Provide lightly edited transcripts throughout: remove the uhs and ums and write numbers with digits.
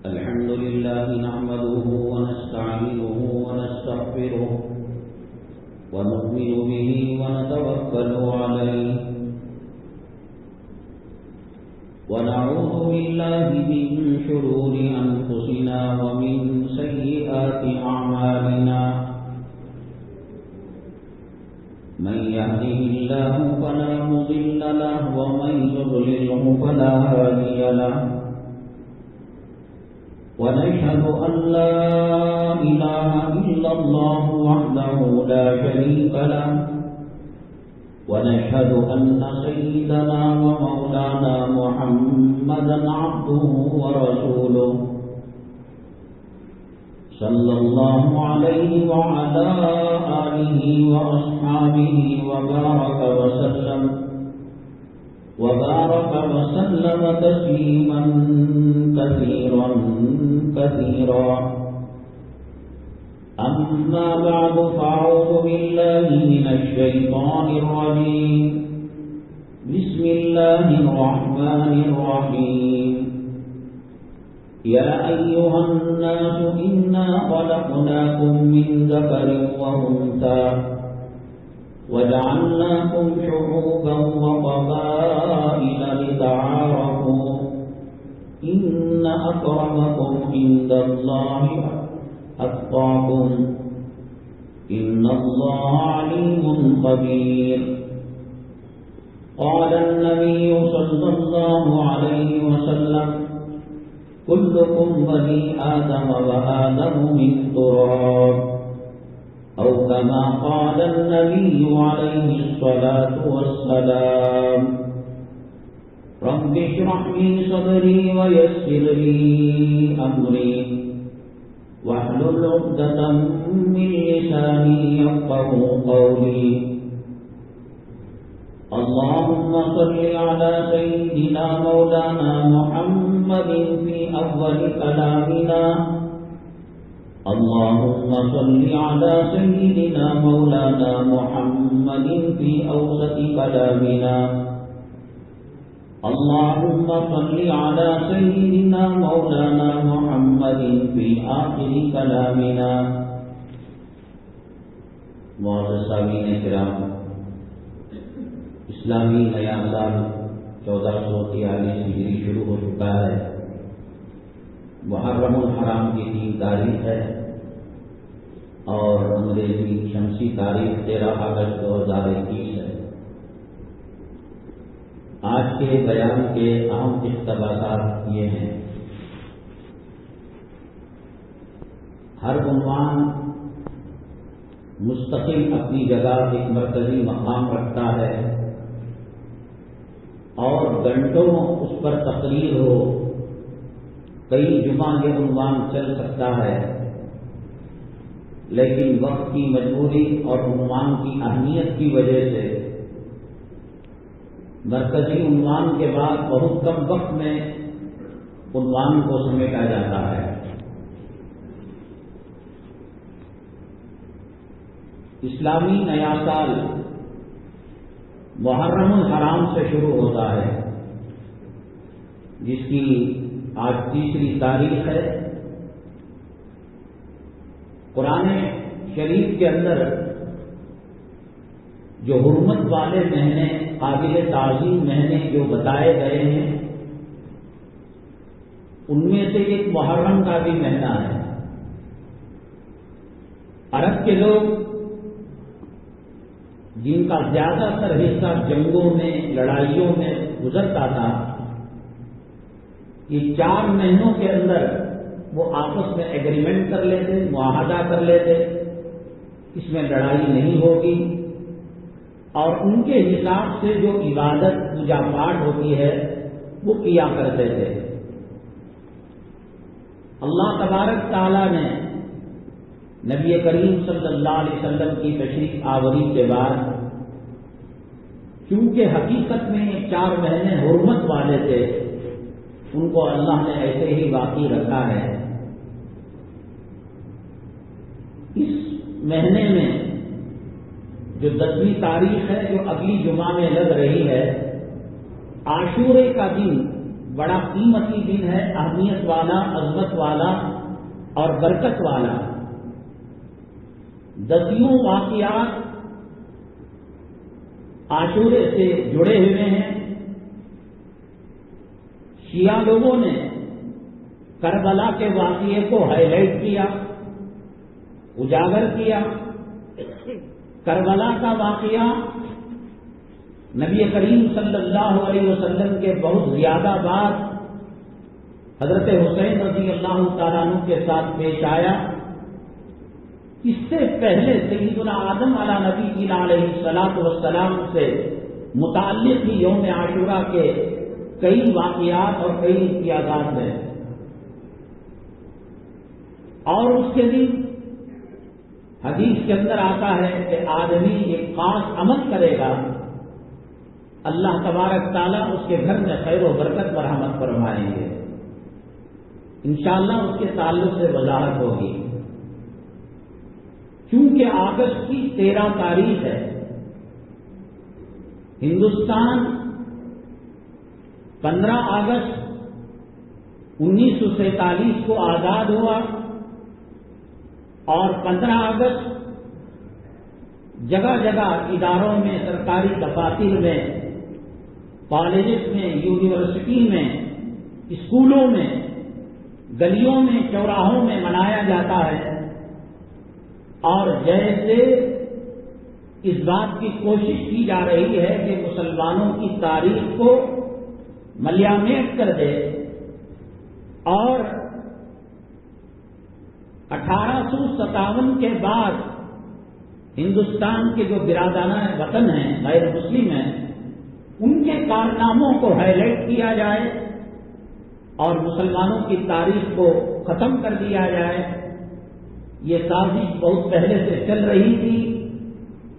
الحمد لله نحمده ونستعينه ونستغفره ونؤمن به ونتوكل عليه ونعوذ بالله من شرور أنفسنا ومن سيئات أعمالنا من يهده الله فلا مضل له ومن يضلله فلا هادي له ونشهد أن لا إله إلا الله وحده لا شريك له ونشهد أن سيدنا ومولانا محمدا عبده ورسوله صلى الله عليه وعلى آله وأصحابه وبارك وسلم تسليما كثيرا كثيرا. أما بعد فأعوذ بالله من الشيطان الرجيم. بسم الله الرحمن الرحيم. يا أيها الناس إنا خلقناكم من ذكر وأنثى وجعلناكم شعوبا وقبائل لتعارفوا إن أكرمكم عند الله أتقاكم إن الله عليم خبير. قال النبي صلى الله عليه وسلم كلكم بني آدم وآدم من تراب أو كما قال النبي عليه الصلاة والسلام. رب اشرح لي صدري ويسر لي أمري واحلل عقدة من لساني يفقهوا قولي. اللهم صل على سيدنا مولانا محمد في أول كلامنا. اللهم صل على سيدنا مولانا محمد في أوسط كلامنا. اللهم صل على سيدنا مولانا محمد في آخر كلامنا. معزز سامعین کرام، اسلامی نیا سال 1443 ہجری شروع ہو چکا ہے. محرم الحرام کی 3 تاریخ ہے اور انگریزی شمسی تاریخ 13 اگست 2021 ہے. آج کے بیان کے اہم اقتباسات یہ ہیں. ہر عنوان مستقل اپنی جگہ ایک مرکزی مقام رکھتا ہے اور گھنٹوں اس پر تقریر ہو. کئی جمعہ یہ عنوان چل سکتا ہے، لیکن وقت کی مجبوری اور عنوان کی اہمیت کی وجہ سے مرکزی عنوان کے بعد بہت کم وقت میں عنوان کو سمیٹا جاتا ہے. اسلامی نیا سال محرم الحرام سے شروع ہوتا ہے، جس کی آج 3ری تاریخ ہے. قرآن شریف کے اندر جو حرمت والے مہینے، قابل تعظیم مہینے جو بتائے گئے ہیں، ان میں سے ایک محرم کا بھی مہینہ ہے. عرب کے لوگ جن کا زیادہ تر حصہ جنگوں میں، لڑائیوں میں گزرتا تھا، یہ 4 مہینوں کے اندر وہ آپس میں ایگریمنٹ کر لیتے، معاہدہ کر لیتے، اس میں لڑائی نہیں ہوگی، اور ان کے حساب سے جو عبادت پوجا پاٹ ہوتی ہے وہ کیا کرتے تھے. اللہ تبارک تعالیٰ نے نبی کریم صلی اللہ علیہ وسلم کی تشریف آوری کے بعد، چونکہ حقیقت میں یہ 4 مہینے حرمت والے تھے، ان کو اللہ نے ایسے ہی باقی رکھا ہے. اس مہینے میں جو 10ویں تاریخ ہے، جو اگلی جمعہ میں لگ رہی ہے، عاشورے کا دن بڑا قیمتی دن ہے، اہمیت والا، عظمت والا اور برکت والا۔ دسیوں واقعات عاشورے سے جڑے ہوئے ہیں۔ شیعہ لوگوں نے کربلا کے واقعے کو ہائی لائٹ کیا، اجاگر کیا۔ کربلا کا واقعہ نبی کریم صلی اللہ علیہ وسلم کے بہت زیادہ بار حضرت حسین رضی اللہ تعالیٰ عنہ کے ساتھ پیش آیا۔ اس سے پہلے سیدنا آدم علیہ نبی علیہ الصلوۃ والسلام سے متعلق ہی یوم عاشورہ کے کئی واقعات اور کئی امتیازات ہیں، اور اس کے دن حدیث کے اندر آتا ہے کہ آدمی ایک خاص عمل کرے گا، اللہ تبارک تعالیٰ اس کے گھر میں خیر و برکت مرحمت فرمائیں گے۔ انشاءاللہ اس کے تعلق سے وضاحت ہوگی۔ چونکہ اگست کی 13 تاریخ ہے، ہندوستان 15 اگست 1947 کو آزاد ہوا، اور 15 اگست جگہ جگہ اداروں میں، سرکاری دفاتر میں، کالجز میں، یونیورسٹی میں، اسکولوں میں، گلیوں میں، چوراہوں میں منایا جاتا ہے۔ اور جیسے اس بات کی کوشش کی جا رہی ہے کہ مسلمانوں کی تاریخ کو ملیامیٹ کر دے، اور 1857 کے بعد ہندوستان کے جو برادران وطن ہیں، غیر مسلم ہیں، ان کے کارناموں کو ہائی لائٹ کیا جائے اور مسلمانوں کی تاریخ کو ختم کر دیا جائے، یہ سازش بہت پہلے سے چل رہی تھی،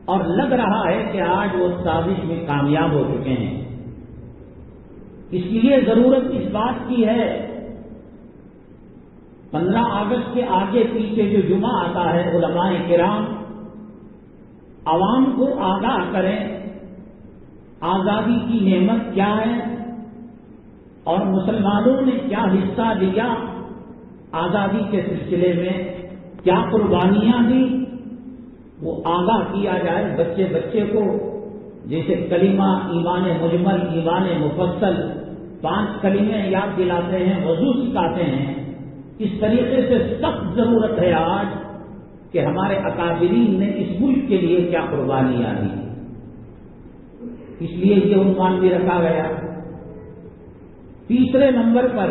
اور لگ رہا ہے کہ آج وہ سازش میں کامیاب ہو چکے ہیں۔ اس لیے ضرورت اس بات کی ہے 15 اگست کے آگے پیچھے جو جمعہ آتا ہے، علماء کرام عوام کو آگاہ کریں آزادی کی نعمت کیا ہے، اور مسلمانوں نے کیا حصہ لیا آزادی کے سلسلے میں، کیا قربانیاں دی، وہ آگاہ کیا جائے بچے بچے کو۔ جیسے کلمہ، ایمان مجمل، ایمان مفصل، 5 کلمے یاد دلاتے ہیں، وضو سکھاتے ہیں، اس طریقے سے سخت ضرورت ہے آج کہ ہمارے اکابرین نے اس ملک کے لیے کیا قربانیاں دی۔ اس لیے یہ عنوان بھی رکھا گیا۔ تیسرے نمبر پر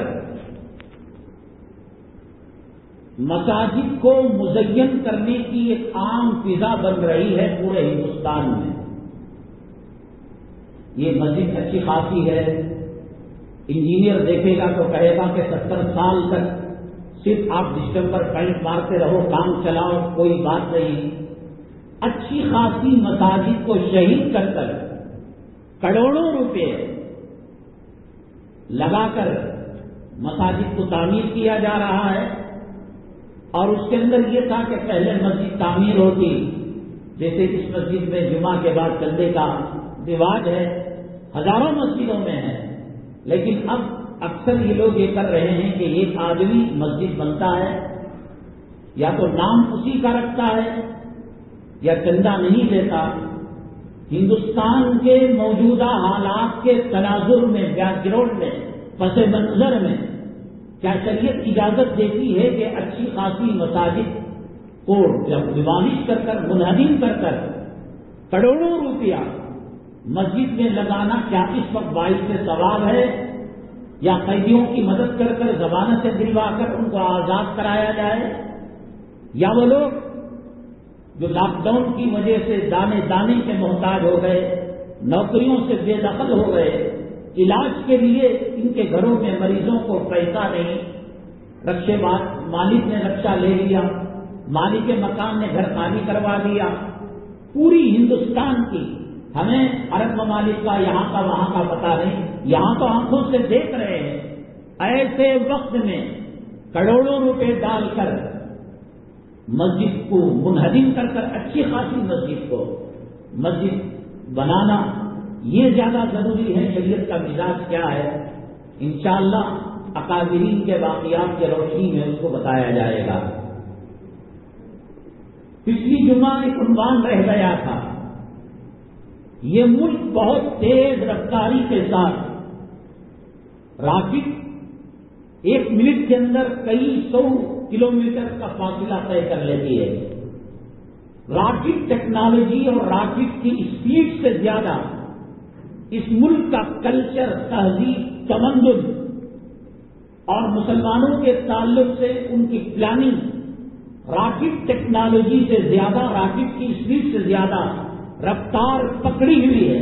مساجد کو مزین کرنے کی ایک عام فضا بن رہی ہے پورے ہندوستان میں۔ یہ مسجد اچھی خاصی ہے، انجینئر دیکھے گا تو کہے گا کہ 70 سال تک صرف آپ ڈسٹمبر پینٹ مارتے رہو، کام چلاؤ، کوئی بات نہیں۔ اچھی خاصی مساجد کو شہید کر کر کروڑوں روپے لگا کر مساجد کو تعمیر کیا جا رہا ہے، اور اس کے اندر یہ تھا کہ پہلے مسجد تعمیر ہوتی، جیسے اس مسجد میں جمعہ کے بعد چندے کا رواج ہے، ہزاروں مسجدوں میں ہے، لیکن اب اکثر یہ لوگ یہ کر رہے ہیں کہ ایک آدمی مسجد بنتا ہے، یا تو نام اسی کا رکھتا ہے یا چندہ نہیں دیتا۔ ہندوستان کے موجودہ حالات کے تناظر میں، بیک گراؤنڈ میں، پس منظر میں کیا شریعت اجازت دیتی ہے کہ اچھی خاصی مساجد کو ڈیمالش کر کر، منہدم کر کر کروڑوں روپیہ مسجد میں لگانا کیا اس وقت باعث ثواب ہے، یا قیدیوں کی مدد کر کر ضمانت سے دلوا کر ان کو آزاد کرایا جائے، یا وہ لوگ جو لاک ڈاؤن کی وجہ سے دانے دانے کے محتاج ہو گئے، نوکریوں سے بے دخل ہو گئے، علاج کے لیے ان کے گھروں میں مریضوں کو پیسہ نہیں، رکشے مالک نے رکشہ لے لیا، مالک مکان نے گھر خالی کروا دیا۔ پوری ہندوستان کی، ہمیں عرب ممالک کا یہاں کا وہاں کا پتہ نہیں، یہاں تو آنکھوں سے دیکھ رہے ہیں، ایسے وقت میں کروڑوں روپے ڈال کر مسجد کو منہدم کر کر اچھی خاصی مسجد بنانا، یہ زیادہ ضروری ہے۔ شریعت کا مزاج کیا ہے انشاءاللہ اکابرین کے واقعات کی روشنی میں اس کو بتایا جائے گا۔ پچھلی جمعہ ایک عنوان رہ گیا تھا، یہ ملک بہت تیز رفتاری کے ساتھ راکٹ 1 منٹ کے اندر کئی 100 کلومیٹر کا فاصلہ طے کر لیتی ہے۔ راکٹ ٹیکنالوجی اور راکٹ کی اسپیڈ سے زیادہ اس ملک کا کلچر، تہذیب، تمدن اور مسلمانوں کے تعلق سے ان کی پلاننگ راکٹ ٹیکنالوجی سے زیادہ، راکٹ کی اسپیڈ سے زیادہ رفتار پکڑی ہوئی ہے۔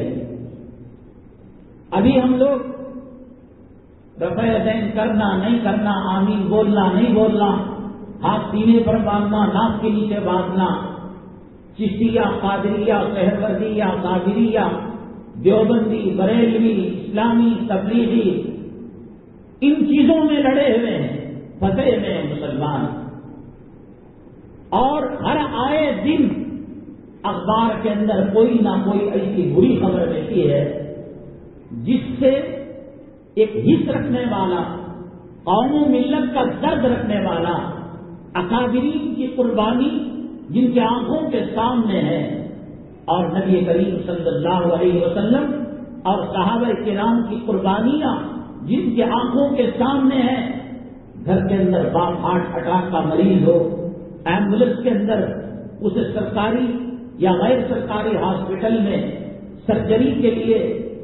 ابھی ہم لوگ رفع یدین کرنا نہیں کرنا، آمین بولنا نہیں بولنا، ہاتھ سینے پر باندھنا، ناک کے نیچے باندھنا، چشتیہ، قادریہ، سہروردیہ، قادریہ، دیوبندی، بریلوی، اسلامی، تبلیغی، ان چیزوں میں لڑے ہوئے ہیں، پھنسے ہوئے ہیں مسلمان۔ اور ہر آئے دن اخبار کے اندر کوئی نہ کوئی ایسی بری خبر ملتی ہے جس سے ایک حص رکھنے والا، قوم و ملت کا درد رکھنے والا، اکابرین کی قربانی جن کی آنکھوں کے سامنے ہے، اور نبی کریم صلی اللہ علیہ وسلم اور صحابہ کرام کی قربانیاں جن کی آنکھوں کے سامنے ہیں۔ گھر کے اندر باپ ہارٹ اٹیک کا مریض ہو، ایمبولینس کے اندر اسے سرکاری یا غیر سرکاری ہاسپٹل میں سرجری کے لیے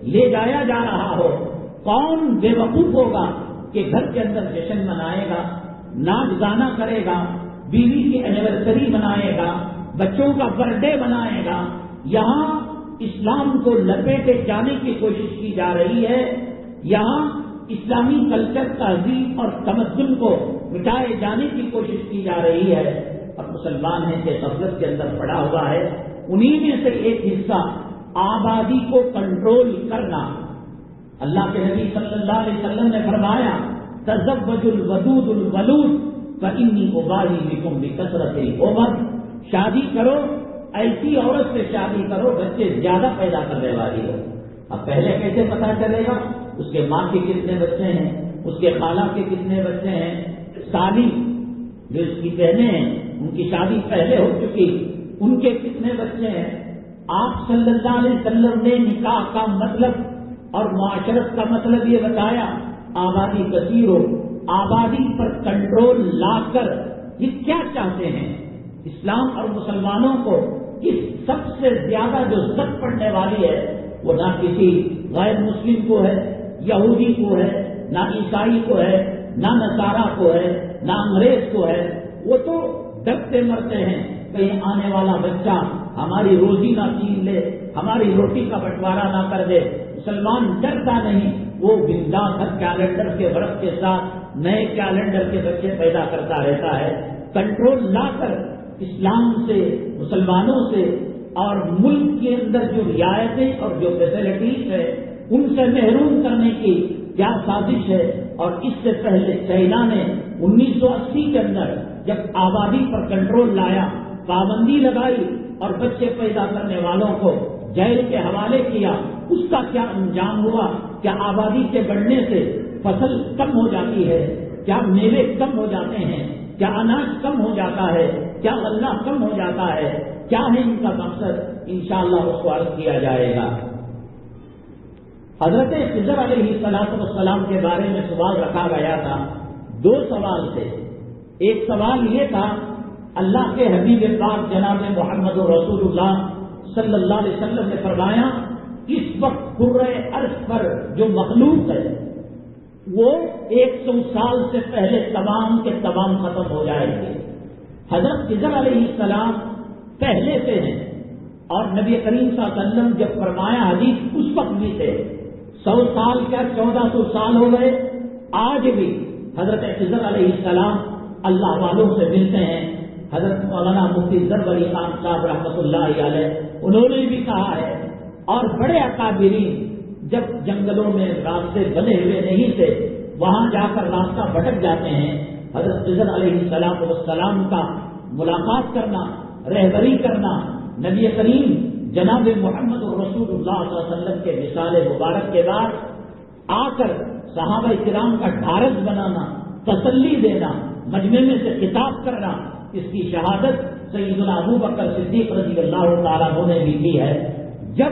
لے جایا جا رہا ہو، کون بے وقوف ہوگا کہ گھر کے اندر جشن منائے گا، ناچ گانا کرے گا، بیوی کی اینیورسری منائے گا، بچوں کا برتھ ڈے منائے گا۔ یہاں اسلام کو لپیٹے جانے کی کوشش کی جا رہی ہے، یہاں اسلامی کلچر، تہذیب اور تمدن کو مٹائے جانے کی کوشش کی جا رہی ہے، اور مسلمان ہیں کہ غفلت کے اندر پڑا ہوا ہے۔ انہی میں سے ایک حصہ آبادی کو کنٹرول کرنا۔ اللہ کے نبی صلی اللہ علیہ وسلم نے فرمایا، تزوج الودود الولود فإنی ابالی بکم بکثرت الامم، شادی کرو، ایسی عورت سے شادی کرو بچے زیادہ پیدا کرنے والی ہو۔ اب پہلے کیسے پتا چلے گا اس کے ماں کے کتنے بچے ہیں، اس کے خالہ کے کتنے بچے ہیں، سالی جو اس کی بہنیں ہیں ان کی شادی پہلے ہو چکی، ان کے کتنے بچے ہیں۔ آپ صلی اللہ علیہ وسلم نے نکاح کا مطلب اور معاشرت کا مطلب یہ بتایا، آبادی کثیر ہو، آبادی پر کنٹرول لا کر یہ کیا چاہتے ہیں؟ اسلام اور مسلمانوں کو اس سب سے زیادہ جو زد پڑنے والی ہے وہ نہ کسی غیر مسلم کو ہے، یہودی کو ہے، نہ عیسائی کو ہے، نہ نصارہ کو ہے، نہ انگریز کو ہے۔ وہ تو ڈرتے مرتے ہیں کہیں آنے والا بچہ ہماری روزی نہ چھین لے، ہماری روٹی کا بٹوارا نہ کر دے۔ مسلمان ڈرتا نہیں، وہ بنداس ہر کیلنڈر کے برف کے ساتھ نئے کیلنڈر کے بچے پیدا کرتا رہتا ہے۔ کنٹرول لا کر اسلام سے، مسلمانوں سے اور ملک کے اندر جو رعایتیں اور جو فیسلٹیز ہے ان سے محروم کرنے کی کیا سازش ہے۔ اور اس سے پہلے چائنا نے 1980 کے اندر جب آبادی پر کنٹرول لایا، پابندی لگائی اور بچے پیدا کرنے والوں کو جیل کے حوالے کیا، اس کا کیا انجام ہوا؟ کیا آبادی کے بڑھنے سے فصل کم ہو جاتی ہے؟ کیا میوے کم ہو جاتے ہیں؟ کیا اناج کم ہو جاتا ہے؟ کیا غلہ کم ہو جاتا ہے؟ کیا ہے ان کا مقصد؟ انشاءاللہ اس کو عرض کیا جائے گا۔ حضرت خضر علیہ السلام کے بارے میں سوال رکھا گیا تھا، 2 سوال تھے۔ ایک سوال یہ تھا، اللہ کے حبیب پاک جناب محمد رسول اللہ صلی اللہ علیہ وسلم نے فرمایا، اس وقت کرۂ ارض پر جو مخلوق ہے وہ 100 سال سے پہلے تمام کے تمام ختم ہو جائیں گے۔ حضرت خضر علیہ السلام پہلے سے ہیں، اور نبی کریم صلی اللہ علیہ وسلم جب فرمایا حدیث اس وقت بھی تھے، 100 سال کیا 1400 سال ہو گئے، آج بھی حضرت خضر علیہ السلام اللہ والوں سے ملتے ہیں۔ حضرت مولانا مفتی ظفر علی خان صاحب رحمۃ اللہ علیہ انہوں نے بھی کہا ہے، اور بڑے اکابرین جب جنگلوں میں راستے بنے ہوئے نہیں تھے وہاں جا کر راستہ بھٹک جاتے ہیں، حضرت خضر علیہ السلام کا ملاقات کرنا، رہبری کرنا، نبی کریم جناب محمد رسول اللہ صلی اللہ علیہ وسلم کے وصال مبارک کے بعد آ کر صحابہ کرام کا ڈھارس بنانا، تسلی دینا، مجمع میں سے خطاب کرنا، اس کی شہادت سیدنا ابو بکر صدیق رضی اللہ تعالیٰ عنہ نے بھی کی ہے۔ جب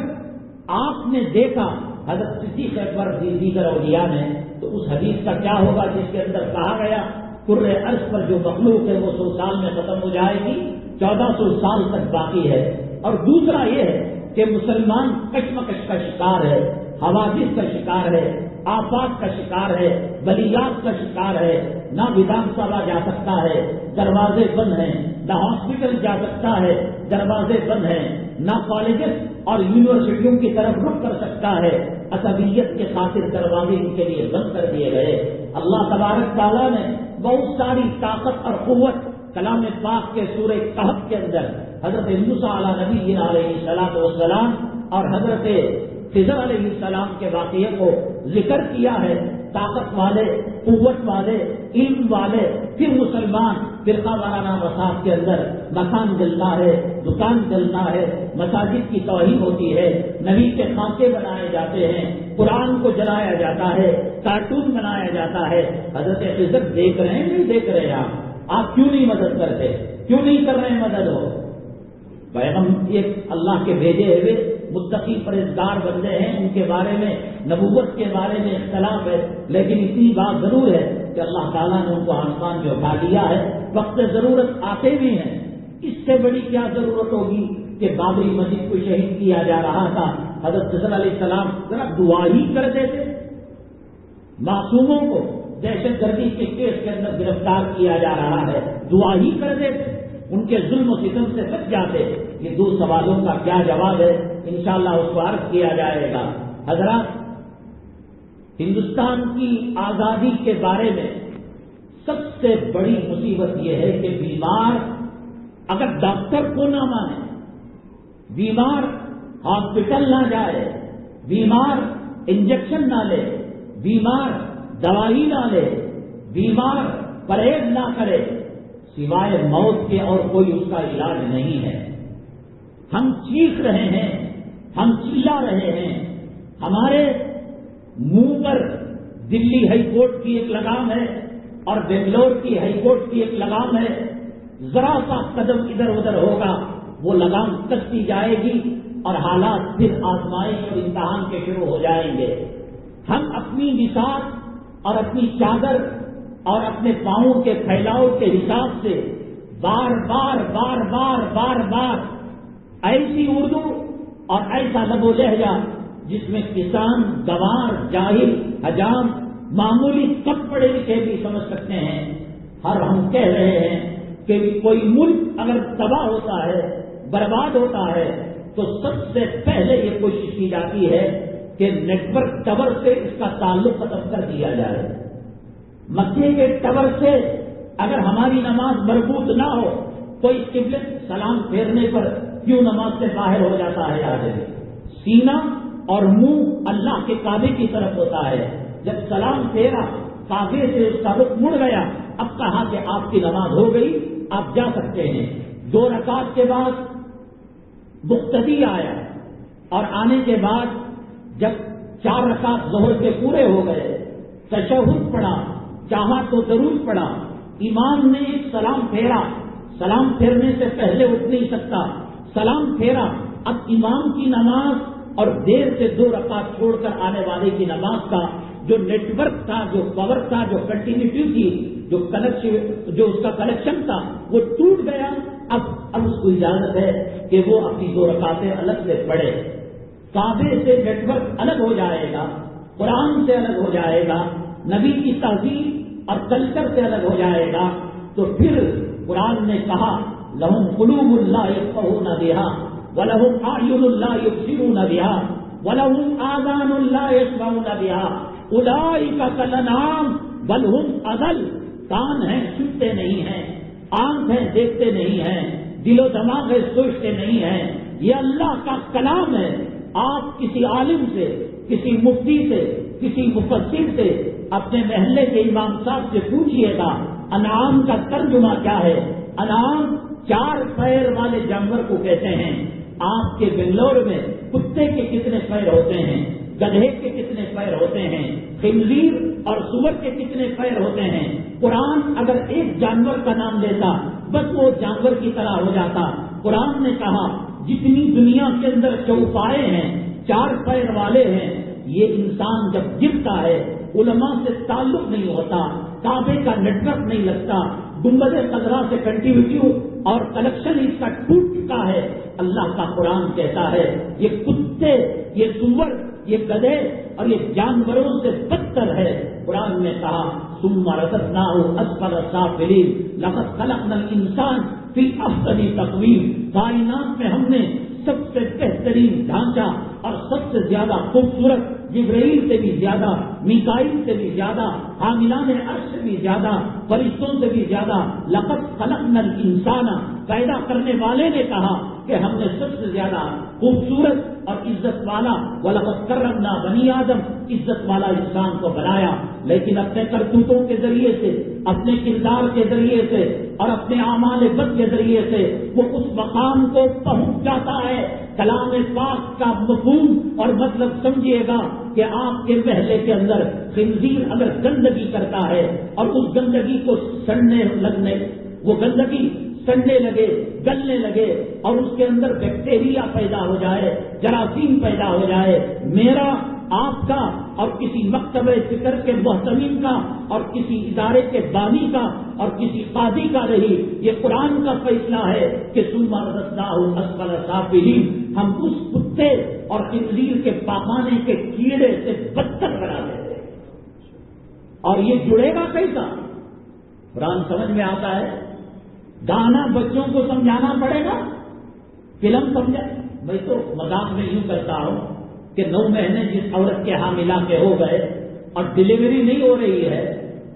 آپ نے دیکھا حضرت صدیق اکبر دیگر اولیاء نے، تو اس حدیث کا کیا ہوگا جس کے اندر کہا گیا کرۂ ارض پر جو مخلوق ہے وہ 100 سال میں ختم ہو جائے گی، 1400 سال تک باقی ہے۔ اور دوسرا یہ ہے کہ مسلمان کشمکش کا شکار ہے، حوادث کا شکار ہے، آفات کا شکار ہے، بلیات کا شکار ہے، نہ ودھان سبھا جا سکتا ہے، دروازے بند ہیں، نہ ہاسپٹل جا سکتا ہے، دروازے بند ہیں، نہ کالجز اور یونیورسٹیوں کی طرف رخ کر سکتا ہے، عصبیت کے خاطر دروازے ان کے لیے بند کر دیے گئے۔ اللہ تبارک تعالیٰ نے بہت ساری طاقت اور قوت کلام پاک کے سورہ کہف کے اندر حضرت موسیٰ علیہ نبی علیہ الصلوۃ والسلام اور حضرت خضر علیہ السلام کے واقعے کو ذکر کیا ہے۔ طاقت والے، قوت والے، علم والے، پھر مسلمان فرقہ وارانہ وفات کے اندر مکان جلتا ہے، دکان جلتا ہے، مساجد کی توہین ہوتی ہے، نبی کے خاکے بنائے جاتے ہیں، قرآن کو جلایا جاتا ہے، کارٹون بنایا جاتا ہے۔ حضرت خضر دیکھ رہے ہیں نہیں دیکھ رہے آپ کیوں نہیں مدد کرتے، کیوں نہیں کر رہے مدد ہو؟ پیغمبر ایک اللہ کے بھیجے ہوئے متقی پرہیزگار بندے ہیں، ان کے بارے میں نبوت کے بارے میں اختلاف ہے، لیکن اتنی بات ضرور ہے کہ اللہ تعالیٰ نے ان کو آسمان میں اٹھا دیا ہے، وقت ضرورت آتے بھی ہیں۔ اس سے بڑی کیا ضرورت ہوگی کہ بابری مسجد کو شہید کیا جا رہا تھا، حضرت خضر علیہ السلام ذرا دعا ہی کر دیتے، معصوموں کو دہشت گردی کے کیس کے اندر گرفتار کیا جا رہا ہے، دعا ہی کر دیتے، ان کے ظلم و ستم سے بچ جاتے۔ یہ دو سوالوں کا کیا جواب ہے انشاءاللہ اس کو عرض کیا جائے گا۔ حضرات، ہندوستان کی آزادی کے بارے میں سب سے بڑی مصیبت یہ ہے کہ بیمار اگر ڈاکٹر کو نہ مانے، بیمار ہاسپٹل نہ جائے، بیمار انجیکشن نہ لے، بیمار دوائی نہ لے، بیمار پرہیز نہ کرے، سوائے موت کے اور کوئی اس کا علاج نہیں ہے۔ ہم چیخ رہے ہیں، ہم چلا رہے ہیں، ہمارے منہ پر دلی ہائی کورٹ کی ایک لگام ہے اور بنگلور کی ہائی کورٹ کی ایک لگام ہے، ذرا سا قدم ادھر ادھر ہوگا وہ لگام کستی جائے گی اور حالات پھر آزمائش اور امتحان کے شروع ہو جائیں گے۔ ہم اپنی بساط اور اپنی چادر اور اپنے پاؤں کے پھیلاؤ کے حساب سے بار بار بار بار بار بار ایسی اردو اور ایسا لب و لہجہ جس میں کسان، گوار، جاہل، حجام، معمولی کم پڑھے لکھے بھی سمجھ سکتے ہیں، ہم کہہ رہے ہیں کہ کوئی ملک اگر تباہ ہوتا ہے، برباد ہوتا ہے، تو سب سے پہلے یہ کوشش کی جاتی ہے کہ نیٹ ورک ٹاور سے اس کا تعلق ختم کر دیا جائے۔ مکے کے ٹاور سے اگر ہماری نماز مربوط نہ ہو تو اس قبلے سلام پھیرنے پر کیوں نماز سے باہر ہو جاتا ہے آدمی؟ سینہ اور منہ اللہ کے کعبے کی طرف ہوتا ہے، جب سلام پھیرا کعبے سے اس کا رخ مڑ گیا، اب کہا کہ آپ کی نماز ہو گئی، آپ جا سکتے ہیں۔ 2 رکعت کے بعد مقتدی آیا اور آنے کے بعد جب 4 رکعت ظہر کے پورے ہو گئے، تشہد پڑھا، چاہا تو درود پڑھا، امام نے ایک سلام پھیرا، سلام پھیرنے سے پہلے اٹھ نہیں سکتا، سلام پھیرا، اب امام کی نماز اور دیر سے 2 رکعت چھوڑ کر آنے والے کی نماز کا جو نیٹ ورک تھا، جو پاور تھا، جو کنٹینیوٹی تھی، جو اس کا کنیکشن تھا، وہ ٹوٹ گیا۔ اب اس کو اجازت ہے کہ وہ اپنی 2 رکعتیں الگ سے پڑھے۔ کعبے سے نیٹ ورک الگ ہو جائے گا، قرآن سے الگ ہو جائے گا، نبی کی تہذیب اور کلچر سے الگ ہو جائے گا، تو پھر قرآن نے کہا لہم قلوب لا یفقہون بہا ولہم اعین لا یبصرون بہا ولہم آذان لا یسمعون بہا اولئک کالانعام بل ہم اضل۔ کان ہیں سنتے نہیں ہیں، آنکھ ہیں دیکھتے نہیں ہیں، دل و دماغ ہے سوچتے نہیں ہیں، یہ اللہ کا کلام ہے۔ آپ کسی عالم سے، کسی مفتی سے، کسی مفسر سے، اپنے محلے کے امام صاحب سے پوچھئے گا انعام کا ترجمہ کیا ہے۔ انعام 4 پیر والے جانور کو کہتے ہیں۔ آپ کے بنگلور میں کتے کے کتنے پیر ہوتے ہیں؟ گدھے کے کتنے پیر ہوتے ہیں، خنزیر اور سور کے کتنے پیر ہوتے ہیں۔ قرآن اگر ایک جانور کا نام لیتا بس وہ جانور کی طرح ہو جاتا۔ قرآن نے کہا جتنی دنیا کے اندر چوپائے ہیں، 4 پیر والے ہیں، یہ انسان جب گرتا ہے علماء سے تعلق نہیں ہوتا، کعبے کا نیٹ ورک نہیں لگتا، گنبد خضرا سے کنٹینیوٹی اور کلیکشن اس کا ٹوٹ چکا ہے۔ اللہ کا قرآن کہتا ہے یہ کتے، یہ سور، یہ گدھے اور یہ جانوروں سے بدتر ہے۔ قرآن نے کہا ثم رددناه اسفل سافلین لقد خلقنا الانسان فی احسن تقویم، کائنات میں ہم نے سب سے بہترین ڈھانچہ اور سب سے زیادہ خوبصورت، جبرائیل سے بھی زیادہ، میکائیل سے بھی زیادہ، حاملان عرش سے بھی زیادہ، فرشتوں سے بھی زیادہ، لقد خلقنا الانسان، پیدا کرنے والے نے کہا کہ ہم نے سب سے زیادہ خوبصورت اور عزت والا، وَلَقَدْ كَرَّمْنَا بَنِي آدم، عزت والا انسان کو بنایا، لیکن اپنے کرتوتوں کے ذریعے سے، اپنے کردار کے ذریعے سے اور اپنے اعمال بد کے ذریعے سے وہ اس مقام کو پہنچ جاتا ہے۔ کلام پاک کا مفہوم اور مطلب سمجھیے گا کہ آپ کے محلے کے اندر خنزیر اگر گندگی کرتا ہے اور اس گندگی کو سڑنے لگنے، وہ گندگی سڑنے لگے، گلنے لگے اور اس کے اندر بیکٹیریا پیدا ہو جائے، جراثیم پیدا ہو جائے، میرا آپ کا اور کسی مکتبہ فکر کے محتمین کا اور کسی ادارے کے بانی کا اور کسی قاضی کا نہیں، یہ قرآن کا فیصلہ ہے کہ ثم رددناه اسفل سافلین، ہم اس کتے اور خنزیر کے پاخانے کے کیڑے سے بدتر بنا دیتے ہیں۔ اور یہ جڑے گا کیسا؟ قرآن سمجھ میں آتا ہے، گانا بچوں کو سمجھانا پڑے گا، فلم سمجھا۔ میں تو مذاق میں یوں کرتا ہوں کہ 9 مہینے جس عورت کے حاملہ کے ہو گئے اور ڈلیوری نہیں ہو رہی ہے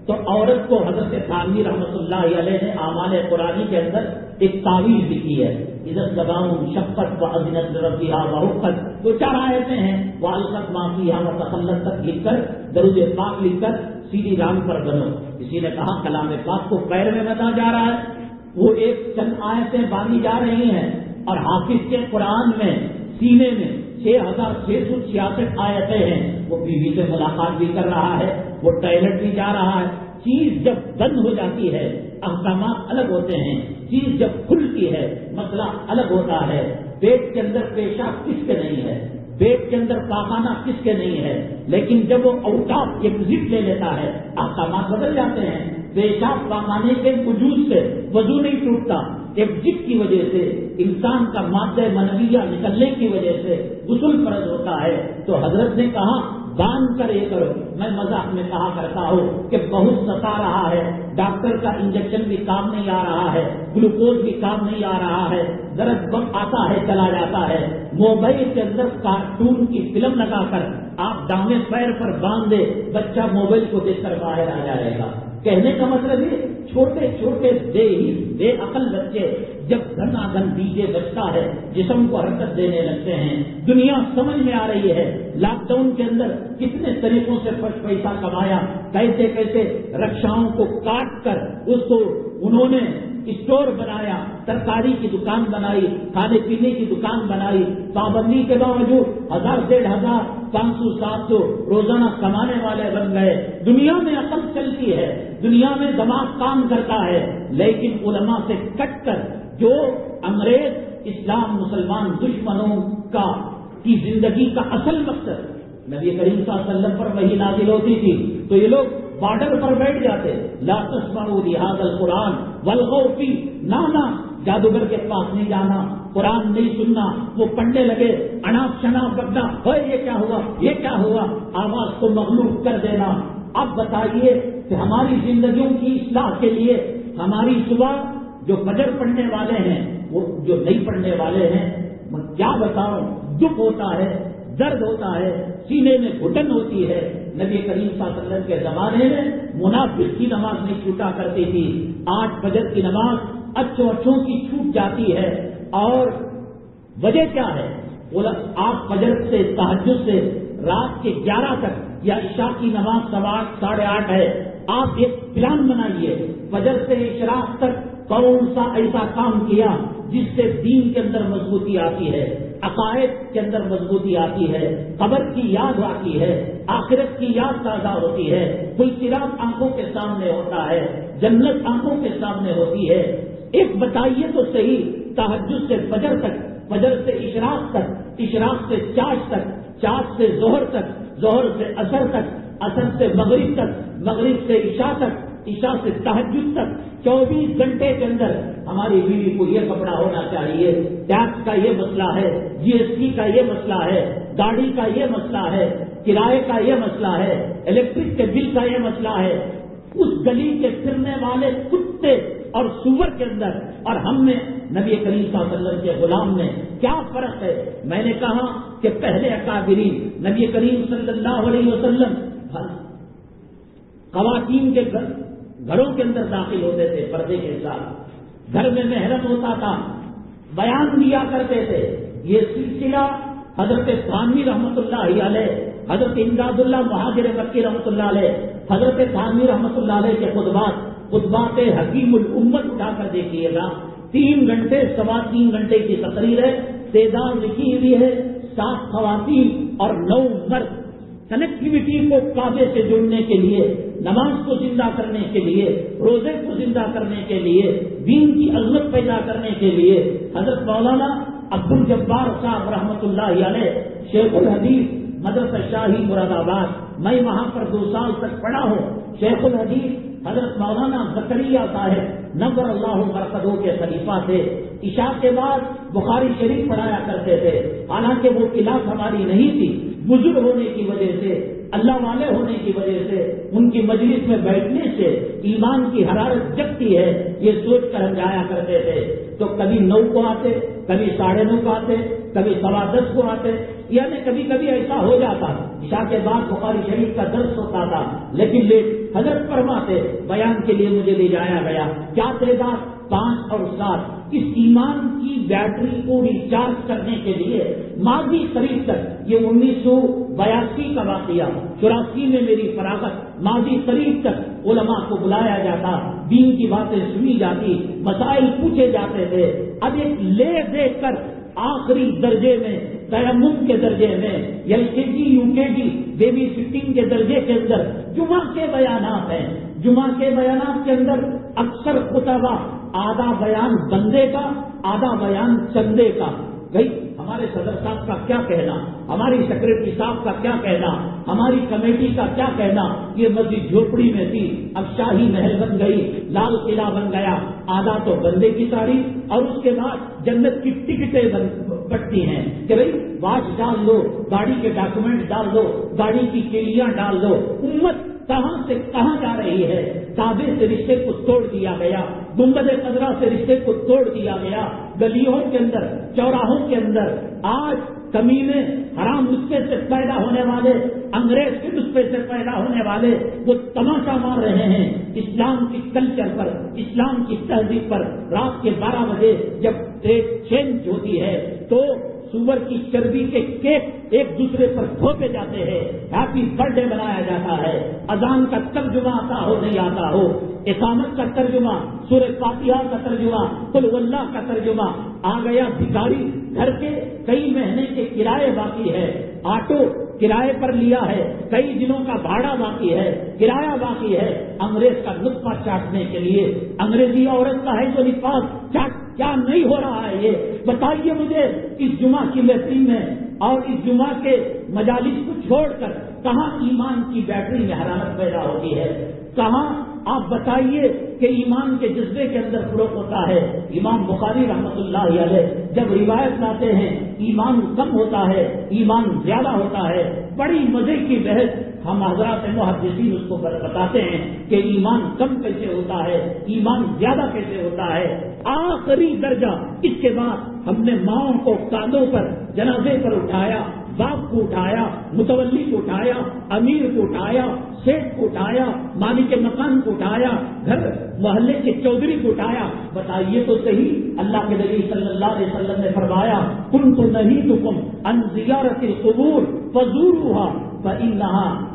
تو عورت کو حضرت تھانوی رحمۃ اللہ علیہ نے اعمال قرآنی کے اندر ایک تعویذ لکھی ہے، عزت زبان شفقت و عزنت ربیہ وحقت، 2-4 آیتیں ہیں، والقت معافیہ و تخلت تک لکھ کر درود پاک لکھ کر سیدھی رام پر بنو۔ کسی نے کہا کلام پاک کو پیر میں بتا جا رہا ہے، وہ ایک چند آیتیں باندھی جا رہی ہیں اور حافظ کے قرآن میں سینے میں 6666 آیتیں ہیں، وہ بیوی سے ملاقات بھی کر رہا ہے، وہ ٹائلٹ بھی جا رہا ہے۔ چیز جب بند ہو جاتی ہے احکامات الگ ہوتے ہیں، چیز جب کھلتی ہے مسئلہ الگ ہوتا ہے۔ پیٹ کے اندر پیشاب کس کے نہیں ہے، پیٹ کے اندر پاخانہ کس کے نہیں ہے، لیکن جب وہ آؤٹ آف ایگزٹ لے لیتا ہے احکامات بدل جاتے ہیں۔ پیشاب پاخانے کے وجود سے وضو نہیں ٹوٹتا، ایگزٹ کی وجہ سے انسان کا مادہ منویہ نکلنے کی وجہ سے غسل فرض ہوتا ہے۔ تو حضرت نے کہا باندھ کر یہ کرو۔ میں مذاق میں کہا کرتا ہوں کہ بہت ستا رہا ہے، ڈاکٹر کا انجیکشن بھی کام نہیں آ رہا ہے، گلوکوز بھی کام نہیں آ رہا ہے، درد وقت آتا ہے چلا جاتا ہے، موبائل کے اندر کارٹون کی فلم لگا کر آپ دامے پیر پر باندھ دے، بچہ موبائل کو دیکھ کر باہر آ جائے گا۔ کہنے کا مطلب یہ چھوٹے چھوٹے بے عقل بچے جب گھنا گن ڈیجے بجتا ہے جسم کو حرکت دینے لگتے ہیں۔ دنیا سمجھ میں آ رہی ہے، لاک ڈاؤن کے اندر کتنے طریقوں سے پیسہ کمایا، کیسے کیسے رکشاؤں کو کاٹ کر اس کو انہوں نے اسٹور بنایا، ترکاری کی دکان بنائی، کھانے پینے کی دکان بنائی، پابندی کے باوجود 1000-1500 500-700 روزانہ کمانے والے بن گئے۔ دنیا میں عقل چلتی ہے، دنیا میں دماغ کام کرتا ہے، لیکن علماء سے کٹ کر جو انگریز اسلام مسلمان دشمنوں کی زندگی کا اصل مقصد نبی کریم صلی اللہ علیہ وسلم پر وحی نازل ہوتی تھی تو یہ لوگ بارڈر پر بیٹھ جاتے، لا تسمعوا لهذا القرآن والغوا فیہ، نانا جادوگر کے پاس نہیں جانا، قرآن نہیں سننا، وہ پڑھنے لگے اناپ شناپ بکنا، یہ کیا ہوا، یہ کیا ہوا، آواز کو مغلوب کر دینا۔ اب بتائیے کہ ہماری زندگیوں کی اصلاح کے لیے ہماری صبح جو فجر پڑھنے والے ہیں، وہ جو نہیں پڑھنے والے ہیں، میں کیا بتاؤں، دکھ ہوتا ہے، درد ہوتا ہے، سینے میں گھٹن ہوتی ہے۔ نبی کریم صلی اللہ علیہ وسلم کے زمانے میں منافق کی نماز نہیں چھوٹا کرتی تھی، 8 فجر کی نماز اچھوں کی چھوٹ جاتی ہے۔ اور وجہ کیا ہے؟ آپ فجر سے تہجد سے رات کے 11 تک یا عشاء کی نماز 8:30 8:30 ہے، آپ ایک پلان بنائیے، فجر سے اشراق تک کون سا ایسا کام کیا جس سے دین کے اندر مضبوطی آتی ہے، عقائد کے اندر مضبوطی آتی ہے، قبر کی یاد آتی ہے، آخرت کی یاد تازہ ہوتی ہے، کوئی صراط آنکھوں کے سامنے ہوتا ہے، جنت آنکھوں کے سامنے ہوتی ہے۔ ایک بتائیے تو صحیح، تہجد سے فجر تک، فجر سے اشراق تک، اشراق سے چاش تک، چاش سے ظہر تک، ظہر سے عصر تک، عصر سے مغرب تک، مغرب سے عشاء تک، عشاء سے تہجد تک 24 گھنٹے کے اندر ہماری بیوی کو یہ کپڑا ہونا چاہیے، ٹیکس کا یہ مسئلہ ہے، GST کا یہ مسئلہ ہے، گاڑی کا یہ مسئلہ ہے، کرائے کا یہ مسئلہ ہے، الیکٹرک کے بل کا یہ مسئلہ ہے۔ اس گلی کے پھرنے والے کتے اور سور کے اندر اور ہم میں، نبی کریم صلی اللہ علیہ وسلم کے غلام میں کیا فرق ہے؟ میں نے کہا کہ پہلے اکابرین نبی کریم صلی اللہ علیہ وسلم خواتین کے گھروں کے اندر داخل ہوتے تھے پردے کے ساتھ، گھر میں محرم ہوتا تھا، بیان دیا کرتے تھے۔ یہ سلسلہ حضرت تھانوی رحمۃ اللہ علیہ، حضرت امداد اللہ مہاجر مکی رحمۃ اللہ علیہ، حضرت تھانوی رحمۃ اللہ علیہ کے خطبات حکیم الامت اٹھا کر دیکھیے گا، 3 گھنٹے 3.25 گھنٹے کی تقریر ہے، تعداد لکھی ہوئی ہے 7 خواتین اور 9 مرد، کنیکٹیویٹی کو کعبے سے جڑنے کے لیے، نماز کو زندہ کرنے کے لیے، روزے کو زندہ کرنے کے لیے، دین کی عظمت پیدا کرنے کے لیے حضرت مولانا عبد الجبار صاحب رحمۃ اللہ علیہ شیخ الحدیث مدرسہ شاہی مراد آباد، میں وہاں پر 2 سال تک پڑھا ہوں۔ شیخ الحدیث حضرت مولانا زکریا صاحب نور اللہ مرقدہ کے خلیفہ تھے، عشاء کے بعد بخاری شریف پڑھایا کرتے تھے، حالانکہ وہ کلاس ہماری نہیں تھی، بزرگ ہونے کی وجہ سے، اللہ والے ہونے کی وجہ سے، ان کی مجلس میں بیٹھنے سے ایمان کی حرارت جگتی ہے، یہ سوچ کر ہم جایا کرتے تھے۔ تو کبھی 9 کو آتے، کبھی 9:30 کو آتے، کبھی 10:15 کو آتے، یعنی کبھی کبھی ایسا ہو جاتا عشاء کے بعد بخاری شریف کا درس ہوتا تھا لیکن لیٹ حضرت فرماتے بیان کے لیے مجھے لے جایا گیا، کیا تعداد 5 اور 7۔ اس ایمان کی بیٹری کو ریچارج کرنے کے لیے ماضی قریب تک، یہ 1982 کا واقعہ، 84 میں میری فراغت، ماضی قریب تک علماء کو بلایا جاتا، دین کی باتیں سنی جاتی، مسائل پوچھے جاتے تھے۔ اب ایک لے دے کر آخری درجے میں، تیمم کے درجے میں، LKG UKG بیبی سٹنگ کے درجے کے اندر جمعہ کے بیانات ہیں۔ جمعہ کے بیانات کے اندر اکثر خطبہ آدھا بیان بندے کا، آدھا بیان چندے کا۔ بھائی ہمارے صدر صاحب کا کیا کہنا، ہماری سیکرٹری صاحب کا کیا کہنا، ہماری کمیٹی کا کیا کہنا، یہ مسجد جھوپڑی میں تھی، اب شاہی محل بن گئی، لال قلعہ بن گیا، آدھا تو بندے کی تعریف، اور اس کے بعد جنت کی ٹکٹیں بٹتی ہیں کہ بھائی واچ ڈال دو، گاڑی کے ڈاکومنٹ ڈال دو، گاڑی کی کیلیاں ڈال دو۔ امت کہاں سے کہاں جا رہی ہے؟ کعبے سے رشتے کو توڑ دیا گیا، گنبد خضرا سے رشتے کو توڑ دیا گیا، گلیوں کے اندر، چوراہوں کے اندر آج کمینے، حرام نسخے سے پیدا ہونے والے، انگریز کے نسخے سے پیدا ہونے والے، وہ تماشا مار رہے ہیں اسلام کی کلچر پر، اسلام کی تہذیب پر۔ رات کے 12 بجے جب ٹریڈ چینج ہوتی ہے تو سور کی چربی کے کیک ایک دوسرے پر تھوپے جاتے ہیں، ہیپی برتھ ڈے منایا جاتا ہے، اذان کا ترجمہ آتا ہو نہیں آتا ہو، اقامت کا ترجمہ، سورہ فاتحہ کا ترجمہ، قل واللہ کا ترجمہ آ گیا۔ بھکاری گھر کے کئی مہینے کے کرائے باقی ہے، آٹو کرائے پر لیا ہے، کئی دنوں کا بھاڑا باقی ہے، کرایہ باقی ہے، انگریز کا نطفہ چاٹنے کے لیے، انگریزی عورت کا ہے جو نفاذ چاٹ کیا نہیں ہو رہا ہے؟ یہ بتائیے مجھے، اس جمعہ کی محفل میں اور اس جمعہ کے مجالس کو چھوڑ کر کہاں ایمان کی بیٹری میں حرارت پیدا ہوتی ہے؟ کہاں آپ بتائیے کہ ایمان کے جذبے کے اندر فروغ ہوتا ہے؟ امام بخاری رحمۃ اللہ علیہ جب روایت لاتے ہیں ایمان کم ہوتا ہے، ایمان زیادہ ہوتا ہے، بڑی مزے کی بحث ہم حضرات محدثین اس کو بتاتے ہیں کہ ایمان کم کیسے ہوتا ہے، ایمان زیادہ کیسے ہوتا ہے۔ آخری درجہ اس کے بعد ہم نے ماؤں کو کاندھوں پر جنازے پر اٹھایا، باپ کو اٹھایا، متولی کو اٹھایا، امیر کو اٹھایا، سیٹ کو اٹھایا، مالک مکان کو اٹھایا، گھر محلے کے چودھری کو اٹھایا۔ بتائیے تو صحیح، اللہ کے نبی صلی اللہ علیہ وسلم نے فرمایا کنت نہیتکم عن زیارت القبور فزوروها فإنها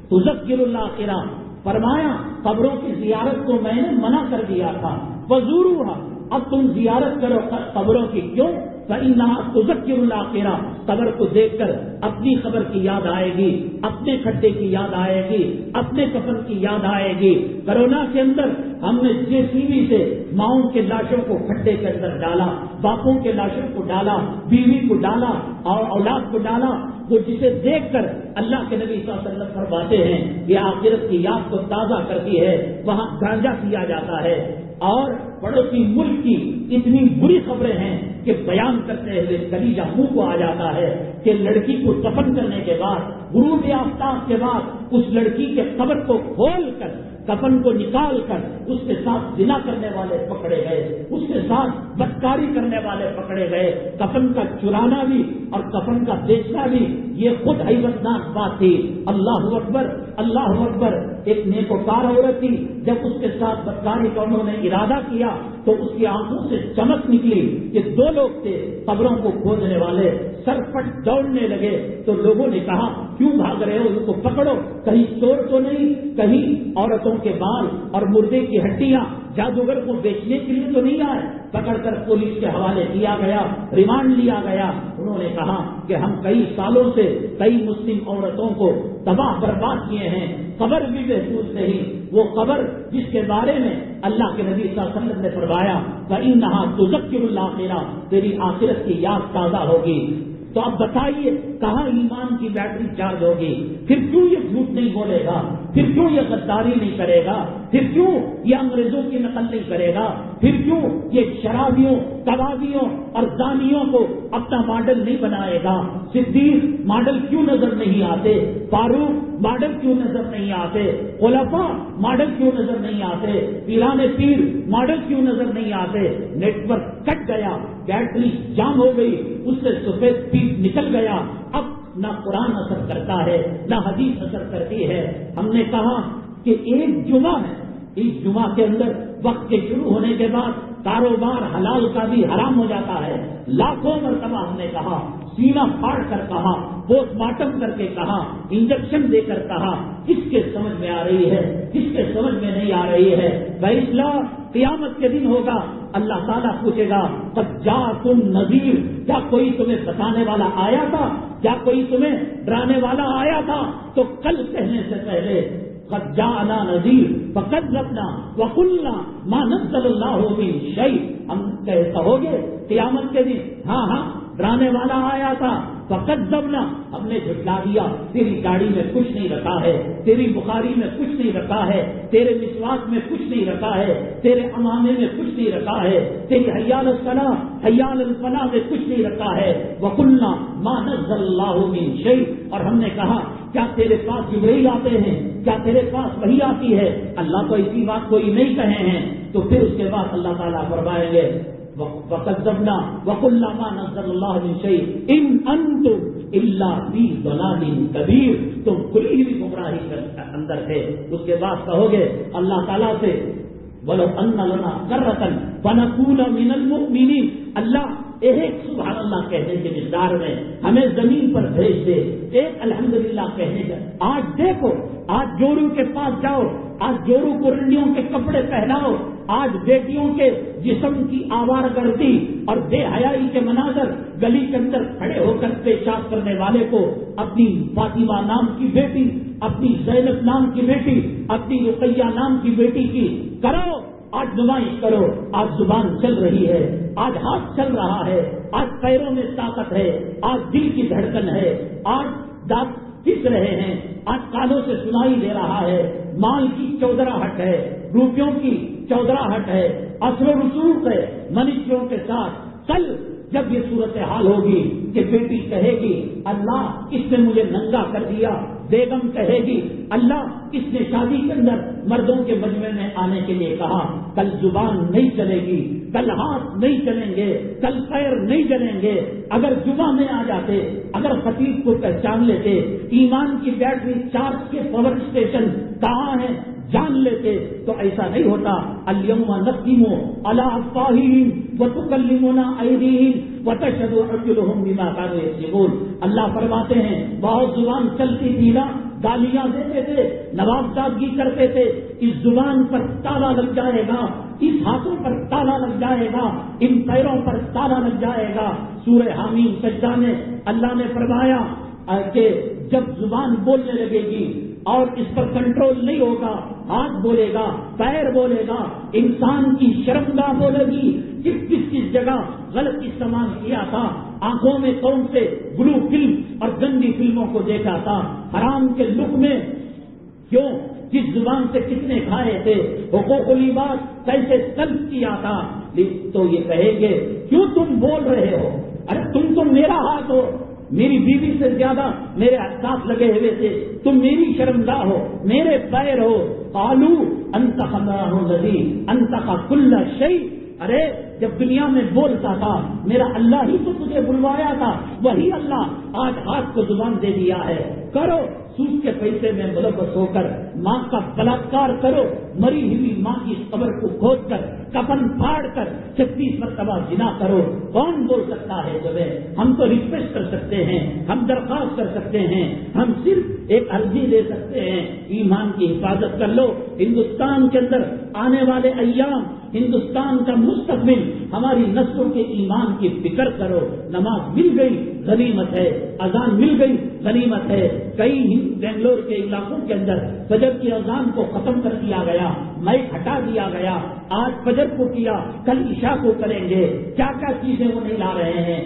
تذکر الآخرہ، فرمایا قبروں کی زیارت کو میں نے منع کر دیا تھا، فزوروها، اب تم زیارت کرو قبروں کی، کیوں؟ فإنها تذکر الآخرہ، قبر کو دیکھ کر اپنی قبر کی یاد آئے گی، اپنے کھڈے کی یاد آئے گی، اپنے کفن کی یاد آئے گی۔ کرونا کے اندر ہم نے JCB سے ماؤں کے لاشوں کو کھڈے کے اندر ڈالا، باپوں کے لاشوں کو ڈالا، بیوی کو ڈالا اور اولاد کو ڈالا، وہ جسے دیکھ کر اللہ کے نبی صلی اللہ علیہ وسلم فرماتے ہیں یہ آخرت کی یاد کو تازہ کرتی ہے۔ وہاں گانجا کیا جاتا ہے اور پڑوسی ملک کی اتنی بری خبریں ہیں کہ بیان کرتے ہوئے کلیجہ منہ کو آ جاتا ہے کہ لڑکی کو دفن کرنے کے بعد، غروب آفتاب کے بعد اس لڑکی کے قبر کو کھول کر، کفن کو نکال کر اس کے ساتھ زنا کرنے والے پکڑے گئے، اس کے ساتھ بدکاری کرنے والے پکڑے گئے۔ کفن کا چرانا بھی اور کفن کا بیچنا بھی یہ خود حیبتناک بات تھی۔ اللہ اکبر، اللہ اکبر۔ ایک نیکوکار عورت تھی، جب اس کے ساتھ بدکاری کا انہوں نے ارادہ کیا تو اس کی آنکھوں سے چمک نکلی کہ دو لوگ تھے قبروں کو کھودنے والے، سر پٹ دوڑنے لگے تو لوگوں نے کہا کیوں بھاگ رہے ہو، ان کو پکڑو، کہیں چور تو نہیں، کہیں عورتوں کے بال اور مردے کی ہڈیاں جادوگر کو بیچنے کے لیے تو نہیں آئے۔ پکڑ کر پولیس کے حوالے کیا گیا، ریمانڈ لیا گیا۔ انہوں نے کہا کہ ہم کئی سالوں سے کئی مسلم عورتوں کو تباہ برباد کیے ہیں، قبر بھی محفوظ نہیں، وہ قبر جس کے بارے میں اللہ کے نبی صلی اللہ علیہ وسلم نے فرمایا فَإِنَّهَا تُذَكِّرُ الْآخِرَةَ، تیری آخرت کی یاد تازہ ہوگی۔ تو اب بتائیے کہاں ایمان کی بیٹری چارج ہوگی؟ پھر کیوں یہ جھوٹ نہیں بولے گا؟ پھر کیوں یہ غداری نہیں کرے گا؟ پھر کیوں یہ انگریزوں کی نقل نہیں کرے گا؟ پھر کیوں یہ شرابیوں، کبابیوں اور زانیوں کو اپنا ماڈل نہیں بنائے گا؟ صدیق ماڈل کیوں نظر نہیں آتے؟ فاروق ماڈل کیوں نظر نہیں آتے؟ خلفاء ماڈل کیوں نظر نہیں آتے؟ پیران پیر ماڈل کیوں نظر نہیں آتے؟ نیٹ ورک کٹ گیا، بیٹری جام ہو گئی، اس سے سفید پیپ نکل گیا۔ اب نہ قرآن اثر کرتا ہے نہ حدیث اثر کرتی ہے۔ ہم نے کہا کہ ایک جمعہ ہے، اس جمعہ کے اندر وقت کے شروع ہونے کے بعد کاروبار حلال کا بھی حرام ہو جاتا ہے۔ لاکھوں مرتبہ ہم نے کہا، سینہ پھاڑ کر کہا، پوسٹ مارٹم کر کے کہا، انجیکشن دے کر کہا، کس کے سمجھ میں آ رہی ہے، کس کے سمجھ میں نہیں آ رہی ہے؟ فیصلہ قیامت کے دن ہوگا، اللہ تعالیٰ پوچھے گا قد جاءکم نذیر، کیا کوئی تمہیں بتانے والا آیا تھا؟ کیا کوئی تمہیں ڈرانے والا آیا تھا؟ تو کل کہنے سے پہلے قد جاءنا نذیر فکذبنا وقلنا ما نزل اللہ من شیء، ہم کہو گے قیامت کے دن ہاں ڈرانے والا آیا تھا، فکذبنا، ہم نے جھٹلا دیا، تیری گاڑی میں کچھ نہیں رکھا ہے، تیری بخاری میں کچھ نہیں رکھا ہے، تیرے مسواک میں کچھ نہیں رکھا ہے، تیرے امامے میں کچھ نہیں رکھا ہے، تیری حی علی الصلاۃ حی علی الفلاح میں کچھ نہیں رکھا ہے۔ وقلنا ما نزل اللہ من شیء، اور ہم نے کہا کیا تیرے پاس جبرائیل آتے ہیں؟ کیا تیرے پاس وحی آتی ہے؟ اللہ کو اسی بات کوئی نہیں کہے ہیں۔ تو پھر اس کے بعد اللہ تعالیٰ فرمائیں گے وَقَذَّبْنَا وَقُلْنَا مَا نَزَّلَ اللَّهُ مِن شَيْءٍ إِنْ أَنْتُمْ إِلَّا فِي ضَلَالٍ كَبِيرٍ، تم کھلی ہوئی گمراہی کے اندر تھے۔ اس کے بعد کہو گے اللہ تعالیٰ سے وَلَوْ أَنَّ لَنَا كَرَّةً فَنَكُونَ مِنَ الْمُؤْمِنِينَ، اللہ ایک سبحان اللہ کہنے کے مقدار میں ہمیں زمین پر بھیج دے، ایک الحمدللہ کہنے کا۔ آج دیکھو، آج جورو کے پاس جاؤ، آج جورو کو رنڈیوں کے کپڑے پہناؤ، آج بیٹیوں کے جسم کی آوار گردی اور بے حیائی کے مناظر، گلی کے اندر کھڑے ہو کر پیشاب کرنے والے کو اپنی فاطمہ نام کی بیٹی، اپنی زینب نام کی بیٹی، اپنی رقیہ نام کی بیٹی کی کرو، آج نمائش کرو۔ آج زبان چل رہی ہے، آج ہاتھ چل رہا ہے، آج پیروں میں طاقت ہے، آج دل کی دھڑکن ہے، آج دانت پس رہے ہیں، آج کانوں سے سنائی دے رہا ہے، مال کی چودراہٹ ہے، روپیوں کی چودراہٹ ہے، اثر و رسوخ ہے منشیوں کے ساتھ۔ کل جب یہ صورتحال ہوگی کہ بیٹی کہے گی اللہ اس نے مجھے ننگا کر دیا، بیگم کہے گی اللہ اس نے شادی کے اندر مردوں کے مجمع میں آنے کے لیے کہا، کل زبان نہیں چلے گی، کل ہاتھ نہیں چلیں گے، کل پیر نہیں چلیں گے۔ اگر جمعہ میں آ جاتے، اگر خطیب کو پہچان لیتے، ایمان کی بیٹری چارج کے پاور اسٹیشن کہاں ہیں جان لیتے، تو ایسا نہیں ہوتا۔ الیوم نختم علی افواہہم وتکلمنا ایدیہم وتشہد ارجلہم بما کانوا یکسبون۔ اللہ فرماتے ہیں بہت زبان چلتی تھی نا، گالیاں دیتے تھے، نوابزادگی کرتے تھے، اس زبان پر تالا لگ جائے گا، اس ہاتھوں پر تالا لگ جائے گا، ان پیروں پر تالا لگ جائے گا۔ سورہ حمیم سجدہ میں اللہ نے فرمایا کہ جب زبان بولنے لگے گی اور اس پر کنٹرول نہیں ہوگا، ہاتھ بولے گا، پیر بولے گا، انسان کی شرمگاہ بولے گی، کس جگہ غلط استعمال کیا تھا، آنکھوں میں کون سے بلو فلم اور گندی فلموں کو دیکھا تھا، حرام کے لقمے کیوں، کس زبان سے کتنے کھائے تھے، حقوق العباد کیسے طلب کیا تھا، تو یہ کہیں گے کیوں تم بول رہے ہو، ارے تم تو میرا ہاتھ ہو، میری بیوی سے زیادہ میرے ساتھ لگے ہوئے تھے، تم میری شرمگاہ ہو، میرے پیر ہو۔ قالوا انطق اللہ الذی انطق کل شیء، ارے جب دنیا میں بولتا تھا میرا اللہ ہی تو تجھے بلوایا تھا، وہی اللہ آج ہاتھ کو زبان دے دیا ہے، کرو سود کے پیسے میں ملوث ہو کر ماں کا بلاತ್ಕಾರ کرو، مری ہوئی ماں کی قبر کو کھود کر کفن پھاڑ کر 36 مرتبہ زنا کرو، کون بول سکتا ہے تمہیں؟ ہم تو ریکویسٹ کر سکتے ہیں، ہم درخواست کر سکتے ہیں، ہم صرف ایک عرضی دے سکتے ہیں، ایمان کی حفاظت کر لو۔ ہندوستان کے اندر آنے والے ایام، ہندوستان کا مستقبل، ہماری نسلوں کے ایمان کی فکر کرو۔ نماز مل گئی غنیمت ہے، اذان مل گئی غنیمت ہے۔ کئی بنگلور کے علاقوں کے اندر فجر کی اذان کو ختم کر دیا گیا، مائک ہٹا دیا گیا، آج فجر کو کیا، کل عشاء کو کریں گے، کیا کیا چیزیں وہ نہیں لا رہے ہیں۔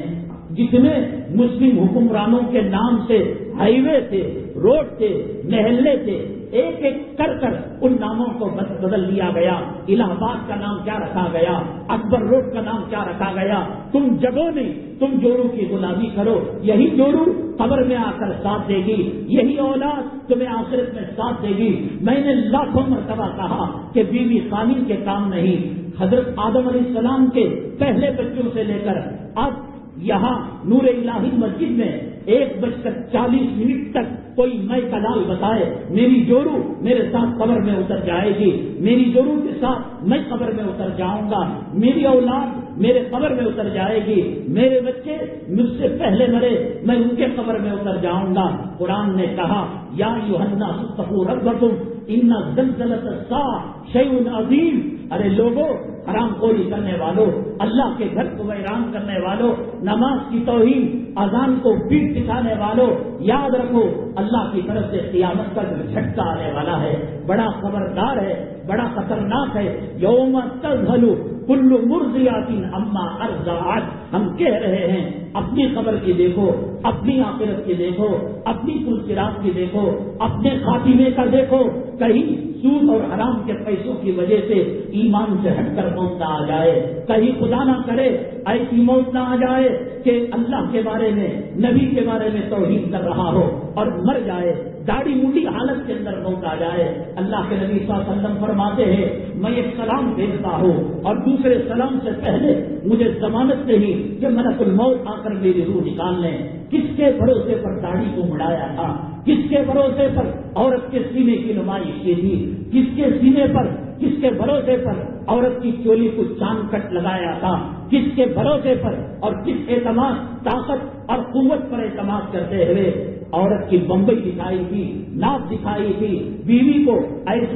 جتنے مسلم حکمرانوں کے نام سے ہائی وے تھے، روڈ تھے، محلے تھے، ایک ایک کر کر ان ناموں کو بدل دیا گیا۔ الہ آباد کا نام کیا رکھا گیا، اکبر روڈ کا نام کیا رکھا گیا۔ تم جگو نہیں، تم جورو کی غلامی کرو، یہی جورو قبر میں آ کر ساتھ دے گی، یہی اولاد تمہیں آخرت میں ساتھ دے گی۔ میں نے لاکھوں مرتبہ کہا کہ بیوی خامن کے کام نہیں، حضرت آدم علیہ السلام کے پہلے بچوں سے لے کر اب یہاں نور الہی مسجد میں 1:40 تک کوئی میں کا لال بتائے میری جورو میرے ساتھ قبر میں اتر جائے گی، میری جورو کے ساتھ میں قبر میں اتر جاؤں گا، میری اولاد میرے قبر میں اتر جائے گی، میرے بچے مجھ سے پہلے مرے میں ان کے قبر میں اتر جاؤں گا۔ قرآن نے کہا یا ایھا الناس اتقوا ربکم ان زلزلۃ الساعۃ شیء عظیم، ارے لوگوں، حرام خوری کرنے والوں، اللہ کے گھر کو ویران کرنے والوں، نماز کی توہین، اذان کو پیٹ دکھانے والوں، یاد رکھو اللہ کی طرف سے قیامت کا جو جھٹکا آنے والا ہے بڑا خبردار ہے، بڑا خطرناک ہے۔ یوم تذہل کل مرضیۃ عما ارضعت، ہم کہہ رہے ہیں اپنی قبر کی دیکھو، اپنی آخرت کی دیکھو، اپنی پلسرات کی دیکھو، اپنے خاتمے کا دیکھو، کہیں سود اور حرام کے پیسوں کی وجہ سے ایمان سے ہٹ کر موت نہ آ جائے، کہیں خدا نہ کرے ایسی موت نہ آ جائے کہ اللہ کے بارے میں، نبی کے بارے میں توہین کر رہا ہو اور مر جائے، داڑھی موٹی حالت کے اندر موت آ جائے۔ اللہ کے نبی صلی اللہ علیہ وسلم فرماتے ہیں میں ایک سلام بھیجتا ہوں اور دوسرے سلام سے پہلے مجھے ضمانت نہیں کہ ملک الموت آ کر میری روح نکال لیں۔ کس کے بھروسے پر داڑھی کو مڑایا تھا، کس کے بھروسے پر عورت کے سینے کی نمائش کی تھی، کس کے سینے پر، کس کے بھروسے پر عورت کی چولی کو چاند کٹ لگایا تھا، کس کے بھروسے پر اور کس اعتماد، طاقت اور قوت پر اعتماد کرتے ہوئے عورت کی بمبئی دکھائی تھی، ناپ دکھائی تھی، بیوی کو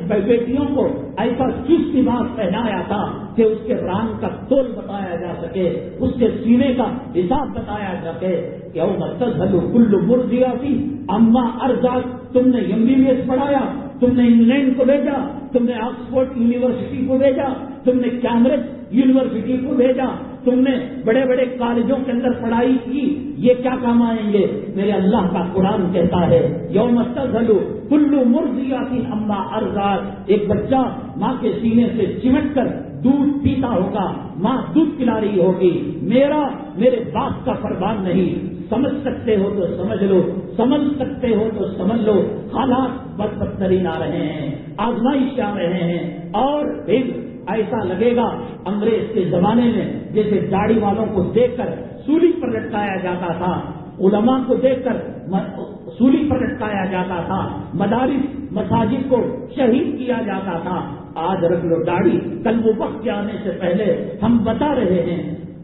بیٹیوں کو ایسا چست لباس پہنایا تھا کہ اس کے ران کا تول بتایا جا سکے، اس کے سینے کا حساب بتایا جا سکے۔ یوم تذہل کل مرضعۃ عما ارضعت، تم نے MBBS پڑھایا، تم نے انگلینڈ کو بھیجا، تم نے آکسفورڈ یونیورسٹی کو بھیجا، تم نے کیمبرج یونیورسٹی کو بھیجا، تم نے بڑے بڑے کالجوں کے اندر پڑھائی کی، یہ کیا کام آئیں گے؟ میرے اللہ کا قرآن کہتا ہے یوم تذہل کل مرضعۃ عما ارضعت، ایک بچہ ماں کے سینے سے چمٹ کر دودھ پیتا ہوگا، ماں دودھ پلا رہی ہوگی، میرے باپ کا فرمان نہیں، سمجھ سکتے ہو تو سمجھ لو، سمجھ سکتے ہو تو سمجھ لو، حالات بدترین آ رہے ہیں، آزمائش آ رہے ہیں، اور پھر ایسا لگے گا انگریز کے زمانے میں جیسے داڑھی والوں کو دیکھ کر سولی پر لٹکایا جاتا تھا، علماء کو دیکھ کر سولی پر لٹکایا جاتا تھا، مدارس مساجد کو شہید کیا جاتا تھا۔ آج رکھ لو داڑھی، کل وہ وقت کے آنے سے پہلے ہم بتا رہے ہیں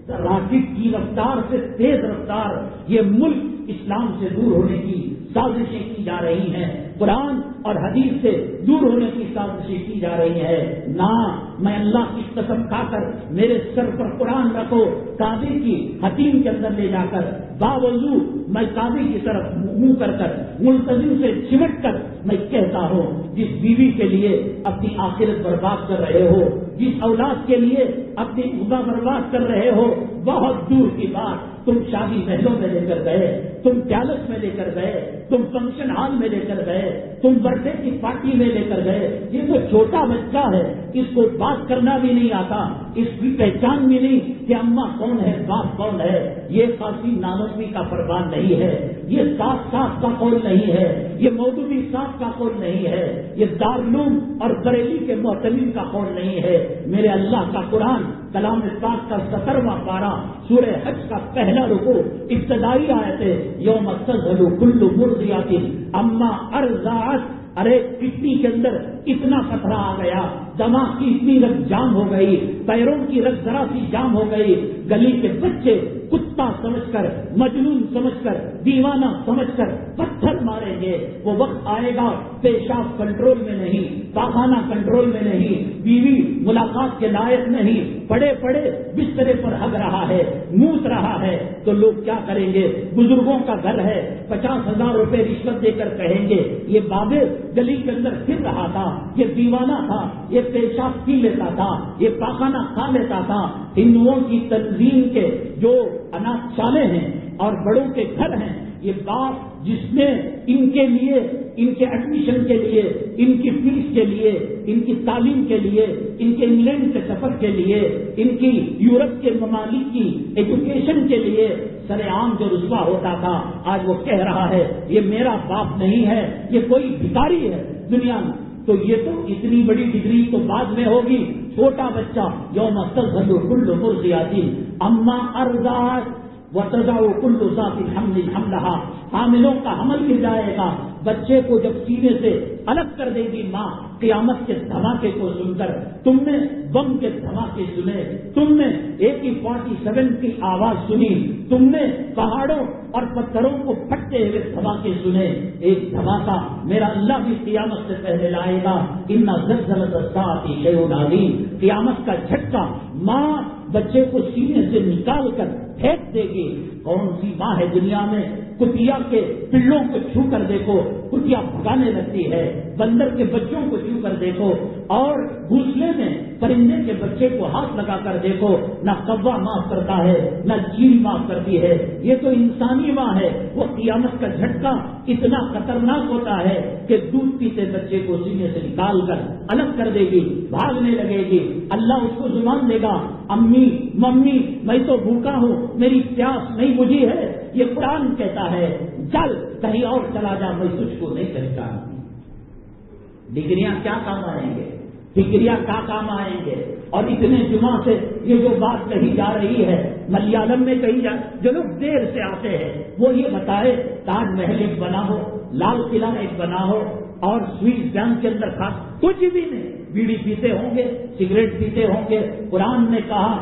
راکٹ کی رفتار سے تیز رفتار یہ ملک اسلام سے دور ہونے کی سازشیں کی جا رہی ہیں، قرآن اور حدیث سے دور ہونے کی سازشیں کی جا رہی ہے۔ نہ، میں اللہ کی قسم کھا کر میرے سر پر قرآن رکھو، کعبے کی حتیم کے اندر لے جا کر باوضو میں کعبے کی طرف منہ کر ملتزم سے چمٹ کر میں کہتا ہوں، جس بیوی کے لیے اپنی آخرت برباد کر رہے ہو، جس اولاد کے لیے اپنی عمر برباد کر رہے ہو، بہت دور کی بات، تم شادی محلوں میں لے کر گئے، تم پیلس میں لے کر گئے، تم فنکشن ہال میں لے کر گئے، تم برتھ ڈے کی پارٹی میں لے کر گئے، یہ تو چھوٹا بچہ ہے، اس کو بات کرنا بھی نہیں آتا، اس کی پہچان بھی نہیں کہ اماں کون ہے، باپ کون ہے۔ یہ قاسم نانوتوی کا فرمان نہیں ہے، یہ صاف کا قول نہیں ہے، یہ مودودی صاحب کا قول نہیں ہے، یہ دارالعلوم اور بریلی کے محتمین کا قول نہیں ہے۔ میرے اللہ کا قرآن کلام پاک کا 17واں پارہ سورہ حج کا پہلا رکوع ابتدائی آیت ہے، یوم تذہل کل مرضعۃ عما ارضعت۔ ارے کڈنی کے اندر اتنا خطرہ آ گیا، دماغ کی اتنی رگ جام ہو گئی، پیروں کی رگ ذرا سی جام ہو گئی، گلی کے بچے کتا سمجھ کر، مجنون سمجھ کر، دیوانہ سمجھ کر پتھر ماریں گے۔ وہ وقت آئے گا پیشاب کنٹرول میں نہیں، پاخانہ کنٹرول میں نہیں، بیوی ملاقات کے لائق نہیں، پڑے پڑے بسترے پر ہگ رہا ہے، موت رہا ہے، تو لوگ کیا کریں گے؟ بزرگوں کا گھر ہے، 50,000 روپے رشوت دے کر کہیں گے یہ بابے گلی کے اندر پھر رہا تھا، یہ دیوانہ تھا، یہ پیشاب پی لیتا تھا، یہ پاخانہ کھا لیتا تھا۔ ہندوؤں کی تنظیم کے جو اناج شالے ہیں اور بڑوں کے گھر ہیں، یہ باپ جس نے ان کے لیے، ان کے ایڈمیشن کے لیے، ان کی فیس کے لیے، ان کی تعلیم کے لیے، ان کے انگلینڈ کے سفر کے لیے، ان کی یورپ کے ممالک کی ایجوکیشن کے لیے سر عام جو رسوا ہوتا تھا، آج وہ کہہ رہا ہے یہ میرا باپ نہیں ہے، یہ کوئی بھکاری ہے دنیا میں۔ تو یہ تو اتنی بڑی ڈگری تو بعد میں ہوگی، چھوٹا بچہ یوم تذہل کل مرضعۃ عما ارضعت وتضع کل ذات حمل حملها۔ حاملوں کا حمل گر جائے گا، بچے کو جب سینے سے الگ کر دے گی ماں، قیامت کے دھماکے کو سن کر، تم نے بم کے دھماکے سنے، تم نے AK-47 کی آواز سنی، تم نے پہاڑوں اور پتھروں کو پھٹتے ہوئے دھماکے سنے، ایک دھماکہ میرا اللہ بھی قیامت سے پہلے لائے گا۔ ان زلزلۃ الساعۃ شیء عظیم، قیامت کا جھٹکا ماں بچے کو سینے سے نکال کر پھینک دے گی۔ کون سی ماں ہے دنیا میں؟ کتیا کے پلوں کو چھو کر دیکھو، کتیا بھگانے لگتی ہے، بندر کے بچوں کو چھو کر دیکھو، اور گھونسلے میں پرندے کے بچے کو ہاتھ لگا کر دیکھو، نہ کوا معاف کرتا ہے نہ چیل معاف کرتی ہے۔ یہ تو انسانی ماں ہے۔ وہ قیامت کا جھٹکا اتنا خطرناک ہوتا ہے کہ دودھ پیتے بچے کو سینے سے نکال کر الگ کر دے گی، بھاگنے لگے گی، اللہ اس کو زبان دے گا، امی ممی میں تو بھوکا ہوں، میری پیاس نہیں بجھی ہے۔ یہ قرآن کہتا ہے چل کہیں اور چلا جا، میں تجھ کو نہیں پہچانتی۔ ڈگریاں کیا کام آئیں گے، فکریاں کیا کام آئیں گے؟ اور اتنے جمعہ سے یہ جو بات کہی جا رہی ہے، ملیالم میں کہی جا، جو لوگ دیر سے آتے ہیں وہ یہ بتائے تاج محل ایک بنا ہو، لال قلعہ ایک بنا ہو، اور سوئس بینک کے اندر خاص کچھ بھی نہیں، بیڑی پیتے ہوں گے، سگریٹ پیتے ہوں گے۔ قرآن نے کہا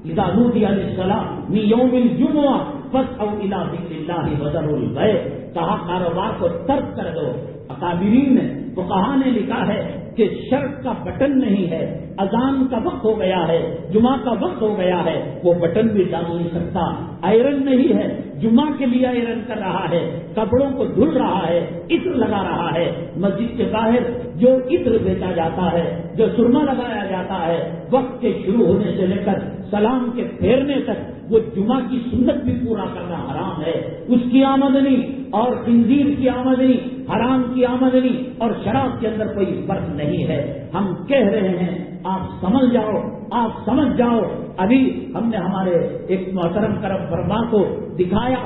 اذا نودی للصلاۃ من یوم الجمعہ فاسعوا الی ذکر اللہ وذروا البیع، کہا کاروبار کو ترک کر دو۔ اکابرین نے، فقہا نے لکھا ہے کہ شرط کا بٹن نہیں ہے، اذان کا وقت ہو گیا ہے، جمعہ کا وقت ہو گیا ہے، وہ بٹن بھی ڈال نہیں سکتا، آئرن نہیں ہے، جمعہ کے لیے آئرن کر رہا ہے، کپڑوں کو دھل رہا ہے، عطر لگا رہا ہے۔ مسجد کے باہر جو عطر بیچا جاتا ہے، جو سرما لگایا جاتا ہے، وقت کے شروع ہونے سے لے کر سلام کے پھیرنے تک وہ جمعہ کی سنت بھی پورا کرنا حرام ہے۔ اس کی آمدنی اور خنزیر کی آمدنی، حرام کی آمدنی اور شراب کے اندر کوئی فرق نہیں ہے۔ ہم کہہ رہے ہیں آپ سمجھ جاؤ، آپ سمجھ جاؤ۔ ابھی ہم نے ہمارے ایک محترم کرم فرما کو دکھایا،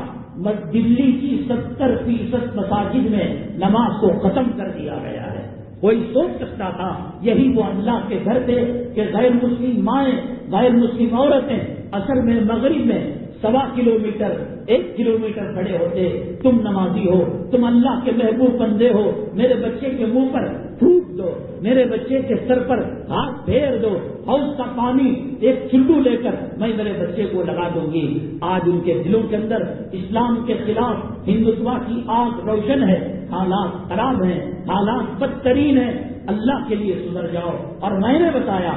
دلی کی 70% مساجد میں نماز کو ختم کر دیا گیا ہے۔ کوئی سوچ سکتا تھا یہی وہ اللہ کے گھر تھے کہ غیر مسلم مائیں، غیر مسلم عورتیں اصل میں مغرب میں 1.25 کلومیٹر 1 کلومیٹر کھڑے ہوتے، تم نمازی ہو، تم اللہ کے محبوب بندے ہو، میرے بچے کے منہ پر تھوک دو، میرے بچے کے سر پر ہاتھ پھیر دو، حوض کا پانی ایک چلو لے کر میں میرے بچے کو لگا دوں گی. آج ان کے دلوں کے اندر اسلام کے خلاف ہندوتوا کی آگ روشن ہے. حالات خراب ہیں, حالات بدترین ہیں. اللہ کے لیے سدھر جاؤ. اور میں نے بتایا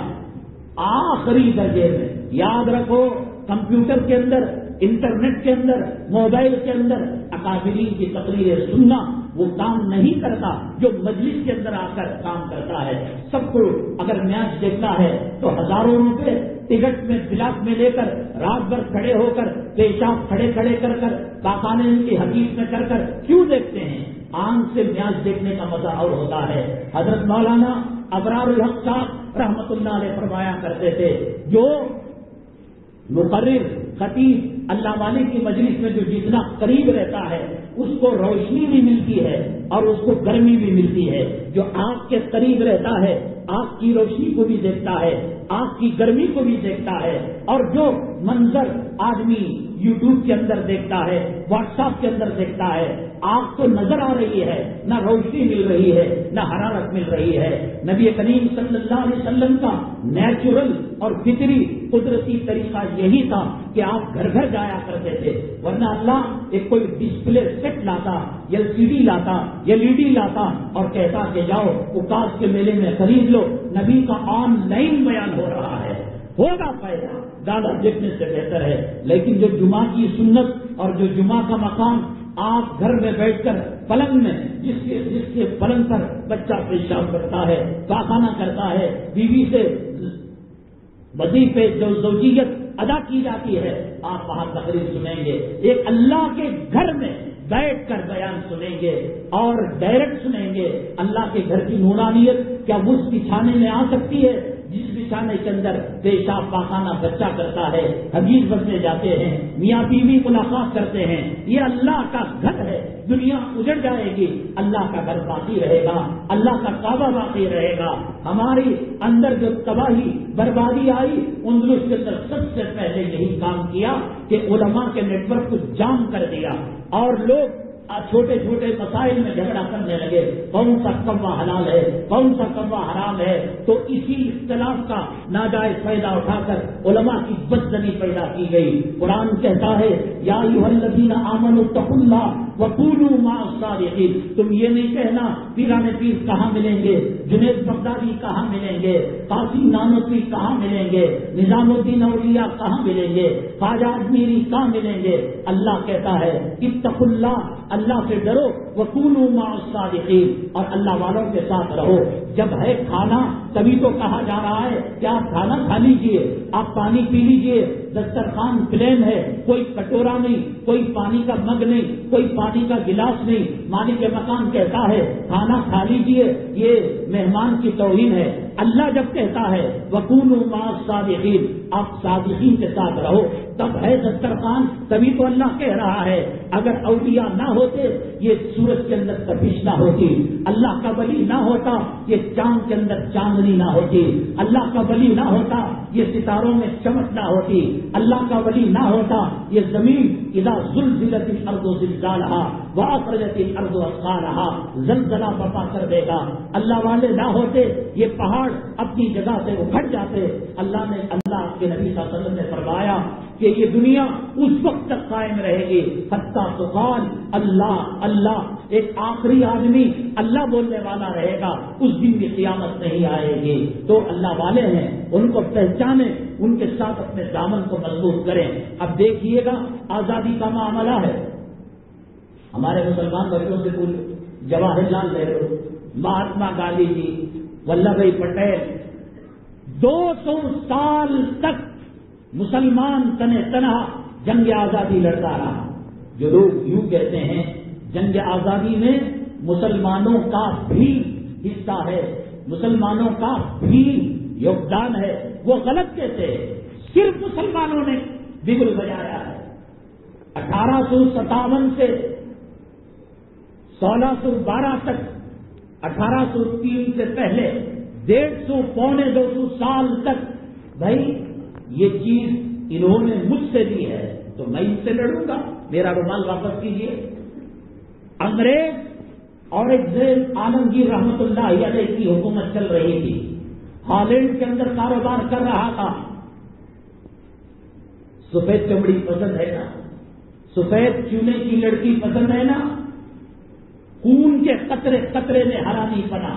آخری درجے میں یاد رکھو, کمپیوٹر کے اندر, انٹرنیٹ کے اندر, موبائل کے اندر اکابرین کی تقریریں سننا وہ کام نہیں کرتا جو مجلس کے اندر آ کر کام کرتا ہے. سب کو اگر میچ دیکھنا ہے تو ہزاروں روپے ٹکٹ میں بلاک میں لے کر رات بھر کھڑے ہو کر پیشاب کھڑے کھڑے کر کر کاخانے کی حدیث میں کر کر کیوں دیکھتے ہیں؟ آنکھ سے میچ دیکھنے کا مزہ اور ہوتا ہے. حضرت مولانا ابرار الحق صاحب رحمت اللہ علیہ فرمایا کرتے تھے, جو مقرر خطیب اللہ والے کی مجلس میں جو جتنا قریب رہتا ہے اس کو روشنی بھی ملتی ہے اور اس کو گرمی بھی ملتی ہے. جو آنکھ کے قریب رہتا ہے آنکھ کی روشنی کو بھی دیکھتا ہے, آنکھ کی گرمی کو بھی دیکھتا ہے. اور جو منظر آدمی یوٹیوب کے اندر دیکھتا ہے, واٹس ایپ کے اندر دیکھتا ہے, آنکھ تو نظر آ رہی ہے, نہ روشنی مل رہی ہے نہ حرارت مل رہی ہے. نبی کریم صلی اللہ علیہ وسلم کا نیچرل اور فطری قدرتی طریقہ یہی تھا کہ آپ گھر گھر جایا کرتے تھے, ورنہ اللہ ایک کوئی ڈسپلے سیٹ لاتا, LCD لاتا, LED لاتا اور کہتا کہ جاؤ اوقاف کے میلے میں خرید لو. نبی کا آن لائن بیان ہو رہا ہے, ہوگا فائدہ, زیادہ دیکھنے سے بہتر ہے. لیکن جو جمعہ کی سنت اور جو جمعہ کا مقام آپ گھر میں بیٹھ کر پلنگ میں جس کے پلنگ پر بچہ پیشاب کرتا ہے, پاخانہ کرتا ہے, بیوی سے وظیفے جو زوجیت ادا کی جاتی ہے, آپ وہاں تقریر سنیں گے. ایک اللہ کے گھر میں بیٹھ کر بیان سنیں گے اور ڈائریکٹ سنیں گے. اللہ کے گھر کی نورانیت کیا اس بچھانے میں آ سکتی ہے جس بچھانے کے اندر پیشاب پاخانہ بچہ کرتا ہے, حدیث بننے جاتے ہیں, میاں بیوی ملاقات کرتے ہیں؟ یہ اللہ کا گھر ہے. دنیا اجڑ جائے گی, اللہ کا گھر باقی رہے گا, اللہ کا کعبہ باقی رہے گا. ہماری اندر جو تباہی بربادی آئی اندلس کے اندر سب سے پہلے یہی کام کیا کہ علماء کے نیٹ ورک کو جام کر دیا اور لوگ چھوٹے چھوٹے مسائل میں جھگڑا کرنے لگے, کون سا کوا حلال ہے, کون سا کوا حرام ہے. تو اسی اختلاف کا ناجائز فائدہ اٹھا کر علماء کی بدزنی پیدا کی گئی. قرآن کہتا ہے یا ایھا الذین آمنوا اتقوا اللہ وکونوا مع الصادقین. تم یہ نہیں کہنا پیران پیر کہاں ملیں گے, جنید بغدادی کہاں ملیں گے, قاسم نانوتوی کہاں ملیں گے, نظام الدین اولیاء کہاں ملیں گے, خواجہ اجمیری کہاں ملیں گے. اللہ کہتا ہے اتقوا اللہ, اللہ سے ڈرو, وکونوا مع الصادقین, اور اللہ والوں کے ساتھ رہو. جب ہے کھانا تبھی تو کہا جا رہا ہے کہ آپ کھانا کھا لیجیے, آپ پانی پی لیجیے. دسترخوان پلین ہے, کوئی کٹورا نہیں, کوئی پانی کا مگ نہیں, کوئی پانی کا گلاس نہیں. مالک مکان کہتا ہے کھانا کھا لیجیے, یہ مہمان کی توہین ہے. اللہ جب کہتا ہے وکونوا مع الصادقین, آپ صادقین کے ساتھ رہو, تب ہے دسترخوان, تبھی تو اللہ کہہ رہا ہے. اگر اولیاء نہ ہوتے یہ سورج کے اندر تپش نہ ہوتی, اللہ کا ولی نہ ہوتا یہ چاند کے اندر چاندنی نہ ہوتی, اللہ کا ولی نہ ہوتا یہ ستاروں میں چمک نہ ہوتی, اللہ کا ولی نہ ہوتا یہ زمین اذا زلزلت الارض زلزالها واخرجت الارض اثقالها زلزلہ برپا کر دے گا. اللہ والے نہ ہوتے یہ پہاڑ اپنی جگہ سے اکھڑ جاتے. اللہ کے نبی صلی اللہ علیہ وسلم نے فرمایا کہ یہ دنیا اس وقت تک قائم رہے گی حتی تقال اللہ اللہ. ایک آخری آدمی اللہ بولنے والا رہے گا, اس دن بھی قیامت نہیں آئے گی. تو اللہ والے ہیں, ان کو پہچانے, ان کے ساتھ اپنے دامن کو مضبوط کریں. اب دیکھیے گا آزادی کا معاملہ ہے. ہمارے مسلمان بچوں سے پوچھو, جواہر لال نہرو, مہاتما گاندھی جی, ولبھ بھائی پٹیل, 200 سال تک مسلمان تنہ تنہا جنگ آزادی لڑتا رہا. جو لوگ یوں کہتے ہیں جنگ آزادی میں مسلمانوں کا بھی حصہ ہے, مسلمانوں کا بھی یوگدان ہے, وہ غلط کہتے ہیں. صرف مسلمانوں نے بگل بجایا ہے. 1857 سے 1612 تک, 1803 سے پہلے 150 پونے 200 سال تک بھائی یہ چیز انہوں نے مجھ سے لی ہے تو میں ان سے لڑوں گا, میرا رومال واپس کیجیے. انگریز اور ایک زین عالمگیر رحمت اللہ علیہ کی حکومت چل رہی تھی, ہالینڈ کے اندر کاروبار کر رہا تھا. سفید چمڑی پسند ہے نا، سفید چونے کی لڑکی پسند ہے نا، خون کے قطرے قطرے میں حرامی پنا،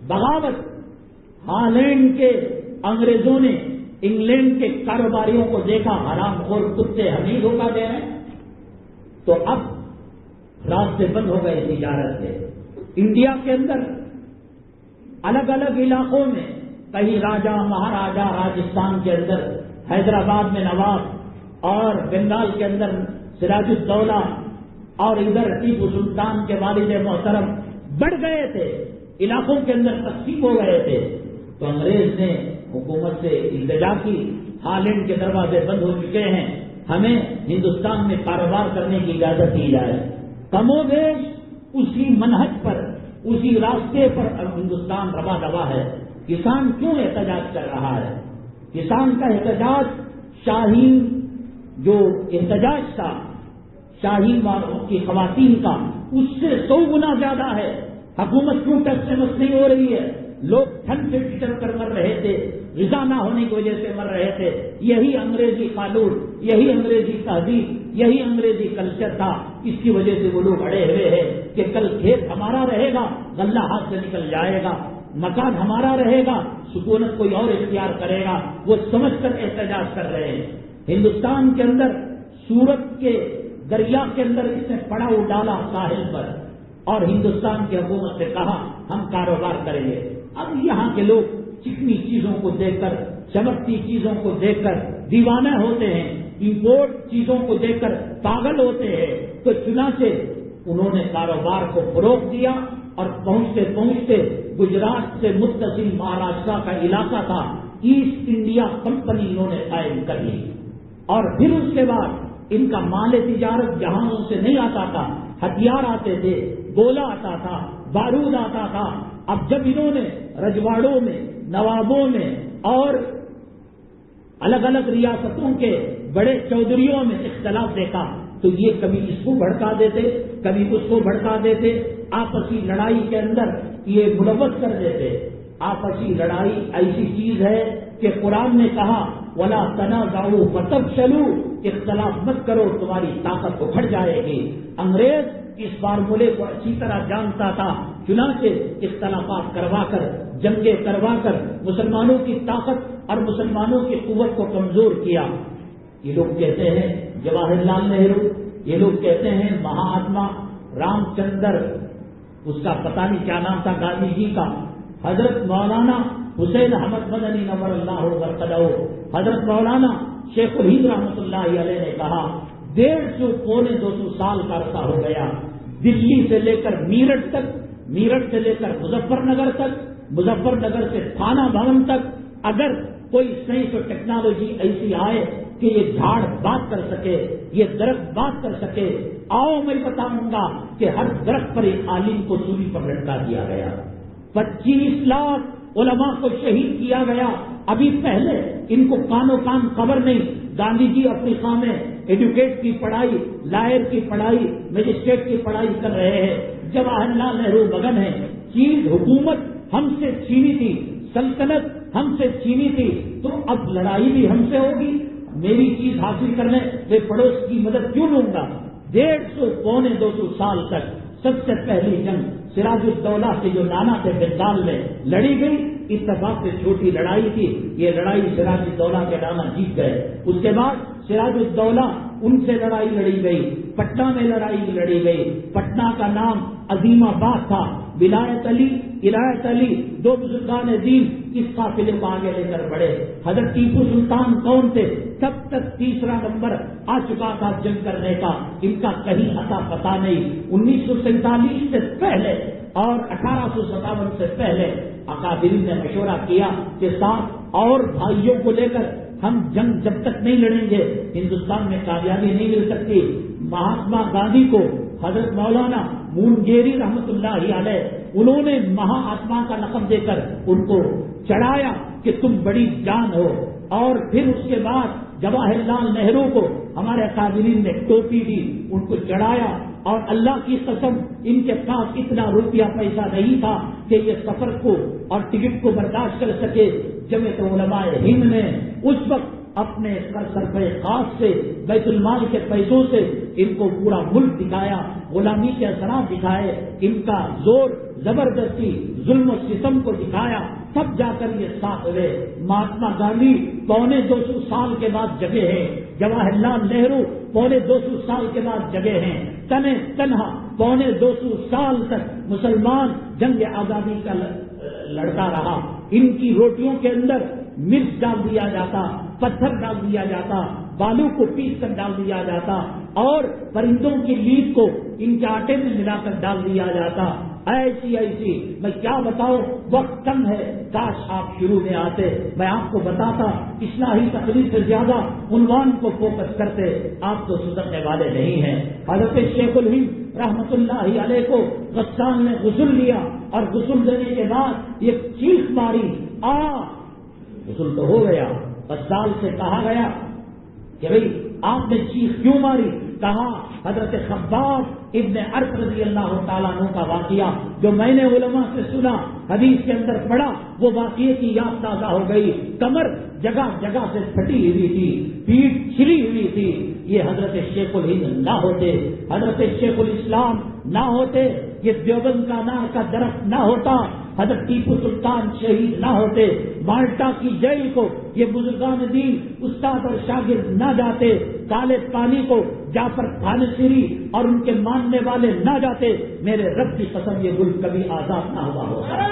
بغاوت۔ ہالینڈ کے انگریزوں نے انگلینڈ کے کاروباریوں کو دیکھا حرام خور کتے ہمیں دھوکہ دے رہے ہیں، تو اب راستے بند ہو گئے تجارت سے۔ انڈیا کے اندر الگ الگ علاقوں میں کہیں راجا مہاراجا، راجستھان کے اندر حیدرآباد میں نواب، اور بنگال کے اندر سراج الدولہ، اور ادھر ٹیپو سلطان کے والد محترم بڑھ گئے تھے، علاقوں کے اندر تقسیم ہو گئے تھے۔ تو انگریز نے حکومت سے التجا کی، ہالینڈ کے دروازے بند ہو چکے ہیں، ہمیں ہندوستان میں کاروبار کرنے کی اجازت دی جائے۔ کم و بیش اسی منہج پر، اسی راستے پر اب ہندوستان روا دوا ہے۔ کسان کیوں احتجاج کر رہا ہے؟ کسان کا احتجاج شاہین جو احتجاج تھا شاہین کی خواتین کا، اس سے 100 گنا زیادہ ہے۔ حکومت کیوں ٹیکس سے مس نہیں ہو رہی ہے؟ لوگ ٹھنڈ سے ٹٹر کر مر رہے تھے، غذا نہ ہونے کی وجہ سے مر رہے تھے۔ یہی انگریزی قانون، یہی انگریزی تہذیب، یہی انگریزی کلچر تھا۔ اس کی وجہ سے وہ لوگ اڑے ہوئے ہیں کہ کل کھیت ہمارا رہے گا، غلہ ہاتھ سے نکل جائے گا، مکان ہمارا رہے گا، سکونت کوئی اور اختیار کرے گا۔ وہ سمجھ کر احتجاج کر رہے ہیں۔ ہندوستان کے اندر سورت کے دریا کے اندر اس نے پڑاؤ ڈالا ساحل پر، اور ہندوستان کی حکومت نے کہا ہم کاروبار کریں گے۔ اب یہاں کے لوگ چکنی چیزوں کو دیکھ کر، چمکتی چیزوں کو دیکھ کر دیوانے ہوتے ہیں، امپورٹ چیزوں کو دیکھ کر پاگل ہوتے ہیں۔ تو چنانچہ انہوں نے کاروبار کو فروغ دیا، اور پہنچتے پہنچتے گجرات سے متصل مہاراشٹر کا علاقہ تھا، ایسٹ انڈیا کمپنی انہوں نے قائم کر لی۔ اور پھر اس کے بعد ان کا مال تجارت جہازوں سے نہیں آتا تھا، ہتھیار آتے تھے، گولا آتا تھا، بارود آتا تھا۔ اب جب انہوں نے رجواڑوں میں، نوابوں میں اور الگ الگ ریاستوں کے بڑے چودھریوں میں اختلاف دیکھا، تو یہ کبھی اس کو بھڑکا دیتے، کبھی اس کو بھڑکا دیتے، آپسی لڑائی کے اندر یہ ملوث کر دیتے۔ آپسی لڑائی ایسی چیز ہے کہ قرآن نے کہا وَلَا تَنَازَعُوا فَتَفْشَلُوا، اختلاف مت کرو تمہاری طاقت اکھڑ جائے گی۔ انگریز اس فارمولے کو اچھی طرح جانتا تھا، چنانچہ اختلافات کروا کر، جنگیں کروا کر مسلمانوں کی طاقت اور مسلمانوں کی قوت کو کمزور کیا۔ یہ لوگ کہتے ہیں جواہر لال نہرو، یہ لوگ کہتے ہیں مہاتما رام چندر، اس کا پتہ نہیں کیا نام تھا گاندھی جی کا، حضرت مولانا حسین احمد مدنی نور اللہ برکتہ، حضرت مولانا شیخ الہند رحمۃ اللہ علیہ نے کہا 150 پونے 200 سال کا عرصہ ہو گیا، دلی سے لے کر میرٹھ تک، میرٹھ سے لے کر مظفر نگر تک، مظفر نگر سے تھانہ بھون تک، اگر کوئی سائنس اور ٹیکنالوجی ایسی آئے کہ یہ جھاڑ بات کر سکے، یہ درخت بات کر سکے، آؤ میں بتاؤں گا کہ ہر درخت پر ایک عالم کو سولی پر لٹکا دیا گیا، 25 لاکھ علماء کو شہید کیا گیا۔ ابھی پہلے ان کو کانوں کان خبر نہیں، گاندھی جی افریقہ میں ایڈوکیٹ کی پڑھائی، لائر کی پڑھائی، مجسٹریٹ کی پڑھائی کر رہے ہیں، جواہر لال نہرو مگن ہے۔ چیز حکومت ہم سے چھینی تھی، سلطنت ہم سے چھینی تھی، تو اب لڑائی بھی ہم سے ہوگی۔ میری چیز حاصل کرنے میں پڑوس کی مدد کیوں لوں گا؟ 150 پونے 200 سال تک سب سے پہلی جنگ سراج الدولہ کے جو نانا تھے بنگال میں لڑی گئی، اتفاق سے چھوٹی لڑائی تھی، یہ لڑائی سراج الدولہ کے نانا جیت گئے۔ اس کے بعد سراج الدولہ ان سے لڑائی لڑی گئی، پٹنہ میں لڑائی لڑی گئی، پٹنہ کا نام عظیم آباد تھا، ولایت علی، ولایت علی، 2 بزرگان دین اس قافلے کو آگے لے کر بڑھے۔ حضرت ٹیپو سلطان کون تھے؟ تب تک 3 نمبر آ چکا تھا جنگ کرنے کا، ان کا کہیں اتا پتا نہیں۔ 1947 سے پہلے اور 1857 سے پہلے اکابرین نے مشورہ کیا کہ 7 اور بھائیوں کو لے کر ہم جنگ جب تک نہیں لڑیں گے ہندوستان میں کامیابی نہیں مل سکتی۔ مہاتما گاندھی کو حضرت مولانا مونگیری رحمت اللہ علیہ انہوں نے مہاتما کا لقب دے کر ان کو چڑھایا کہ تم بڑی جان ہو، اور پھر اس کے بعد جواہر لال نہرو کو ہمارے اکابرین نے ٹوپی دی، ان کو چڑھایا، اور اللہ کی قسم ان کے پاس اتنا روپیہ پیسہ نہیں تھا کہ یہ سفر کو اور ٹکٹ کو برداشت کر سکے۔ جمعیت علماء ہند نے اس وقت اپنے صرفے خاص سے بیت المال کے پیسوں سے ان کو پورا ملک دکھایا، غلامی کے اثرات دکھائے، ان کا زور زبردستی ظلم و ستم کو دکھایا، تب جا کر یہ ساتھ ہوئے۔ مہاتما گاندھی 250 سال کے بعد جگے ہیں، جواہر لال نہرو 250 سال کے بعد جگے ہیں، تنہا 250 سال تک مسلمان جنگ آزادی کا لڑتا رہا۔ ان کی روٹیوں کے اندر مرچ ڈال دیا جاتا، پتھر ڈال دیا جاتا، بالو کو پیس کر ڈال دیا جاتا، اور پرندوں کی لیٹ کو ان کے آٹے میں ملا کر ڈال دیا جاتا۔ ایسی میں کیا بتاؤں، وقت کم ہے، کاش آپ شروع میں آتے، میں آپ کو بتاتا، اصلاحی تقریر سے زیادہ عنوان کو فوکس کرتے، آپ تو سدھرنے والے نہیں ہیں۔ حضرت شیخ الہند رحمت اللہ علیہ کو غسان نے غسل لیا، اور غسل دینے کے بعد یہ چیخ ماری، غسل تو ہو گیا، غسال سے کہا گیا کہ بھئی آپ نے چیخ کیوں ماری؟ کہا حضرت خباب ابن عرق رضی اللہ تعالیٰ عنہ کا واقعہ جو میں نے علماء سے سنا، حدیث کے اندر پڑھا، وہ واقعے کی یاد تازہ ہو گئی۔ کمر جگہ جگہ سے پھٹی ہوئی تھی، پیٹھ چھلی ہوئی تھی۔ یہ حضرت شیخ الہند نہ ہوتے، حضرت شیخ الاسلام نہ ہوتے، یہ دیوبند کا انار کا درخت نہ ہوتا، حضرت ٹیپو سلطان شہید نہ ہوتے، مالٹا کی جیل کو یہ بزرگان دین استاد اور شاگرد نہ جاتے، کالے پانی کو جعفر خانشری اور ان کے ماننے والے نہ جاتے، میرے رب کی قسم یہ ملک کبھی آزاد نہ ہوا ہوتا۔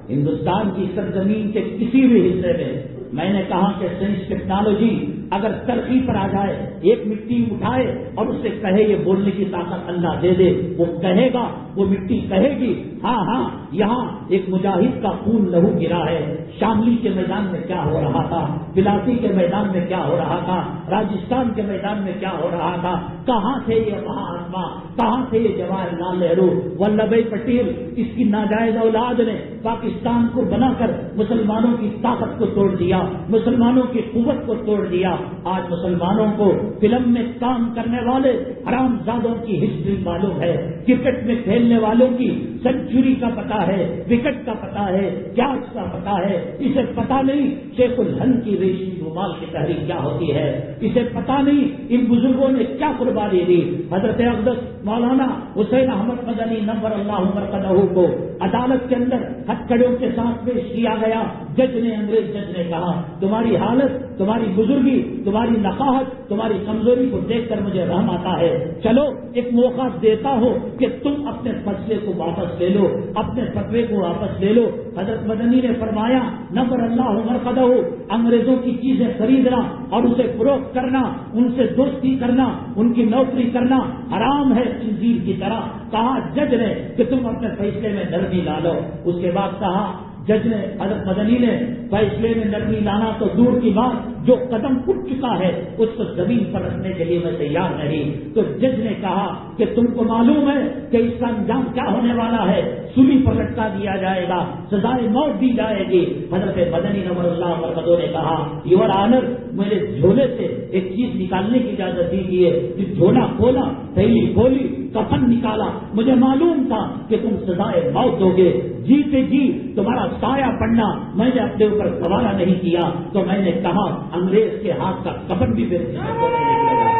ہندوستان کی سرزمین کے کسی بھی حصے میں میں نے کہا کہ سائنس ٹیکنالوجی اگر ترقی پر آ جائے، ایک مٹی اٹھائے اور اسے کہے یہ بولنے کی طاقت اللہ دے دے، وہ کہے گا، وہ مٹی کہے گی ہاں یہاں ایک مجاہد کا خون لہو گرا ہے، شاملی کے میدان میں کیا ہو رہا تھا، بلاسی کے میدان میں کیا ہو رہا تھا، راجستھان کے میدان میں کیا ہو رہا تھا، کہاں تھے یہ مہاتما، کہاں تھے یہ جواہر لال نہرو، ولبھ بھائی پٹیل، اس کی ناجائز اولاد نے پاکستان کو بنا کر مسلمانوں کی طاقت کو توڑ دیا، مسلمانوں کی قوت کو توڑ دیا۔ آج مسلمانوں کو فلم میں کام کرنے والے حرام زادوں کی ہسٹری معلوم ہے، کرکٹ میں کھیلنے والوں کی سنچری کا پتا ہے، وکٹ کا پتا ہے، کیچ کا پتا ہے، اسے پتا نہیں شیخ الہند کی ریشمی رومال کی تحریک کیا ہوتی ہے، اسے پتا نہیں ان بزرگوں نے کیا قربانی دی۔ حضرت اقدس مولانا حسین احمد مدنی نور اللہ مرقدہ کو عدالت کے اندر ہتھکڑیوں کے ساتھ پیش کیا گیا، انگریز جج نے کہا تمہاری حالت، تمہاری بزرگی، تمہاری نقاہت، تمہاری کمزوری کو دیکھ کر مجھے رحم آتا ہے، چلو ایک موقع دیتا ہو کہ تم اپنے فیصلے کو واپس لے لو، اپنے فتوے کو واپس لے لو۔ حضرت مدنی نے فرمایا نور اللہ مرقدہ، انگریزوں کی چیزیں خریدنا اور اسے فروخت کرنا، ان سے دوستی کرنا، ان کی نوکری کرنا حرام ہے خنزیر کی طرح۔ کہا جج نے کہ تم اپنے فیصلے میں نرمی لا لو۔ اس کے بعد کہا جج نے، حضرت مدنی نے، فیصلے میں نرمی لانا تو دور کی بات، جو قدم اٹھ چکا ہے اس کو زمین پر رکھنے کے لیے میں تیار نہیں۔ تو جج نے کہا کہ تم کو معلوم ہے کہ اس کا انجام کیا ہونے والا ہے، سولی پر لٹکا دیا جائے گا، سزائے موت دی جائے گی۔ حضرت مدنی نور اللہ مرقدہ نے کہا یور آنر، میرے جھولے سے ایک چیز نکالنے کی اجازت دیجیے۔ جھولا کھولا، تھیلی کھولی، کفن نکالا، مجھے معلوم تھا کہ تم سزائے موت دو گے، جیتے جی تمہارا سایہ پڑنا میں نے اپنے اوپر گوارا نہیں کیا، تو میں نے کہا انگریز کے ہاتھ کا کفن بھی میرے جسم کو نہیں نکلے گا۔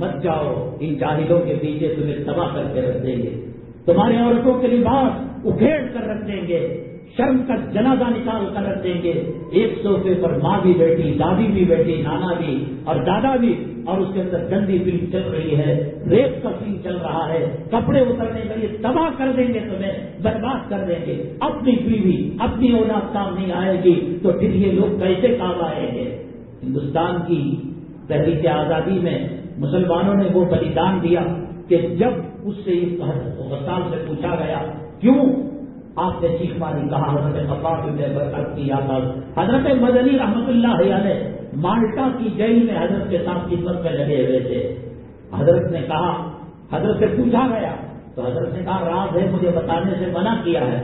مت جاؤ، ان جاہلوں کے پیچھے تمہیں تباہ کر کے رکھ دیں گے، تمہارے عورتوں کے لباس اکھیڑ کر رکھ دیں گے، شرم کا جنازہ نکال کر رکھ دیں گے۔ ایک صوفے پر ماں بھی بیٹھی، دادی بھی بیٹھی، نانا بھی اور دادا بھی، اور اس کے اندر گندی فلم چل رہی ہے، ریپ کا فلم چل رہا ہے، کپڑے اترنے کے لیے تباہ کر دیں گے، تمہیں برباد کر دیں گے۔ اپنی بیوی، اپنی اولاد کام نہیں آئے گی تو پھر یہ لوگ کیسے کام آئیں گے؟ ہندوستان کی تحریک آزادی میں مسلمانوں نے وہ بلیدان دیا کہ جب اس سے اس غسال سے پوچھا گیا کیوں آپ نے چیخ ماری، کہا حضرت خباب ابن برکت کی یاد۔ حضرت مدنی رحمت اللہ علیہ مالٹا کی جیل میں حضرت کے ساتھ خدمت میں لگے ہوئے تھے۔ حضرت نے کہا، حضرت سے پوچھا گیا تو حضرت نے کہا راز ہے، مجھے بتانے سے منع کیا ہے۔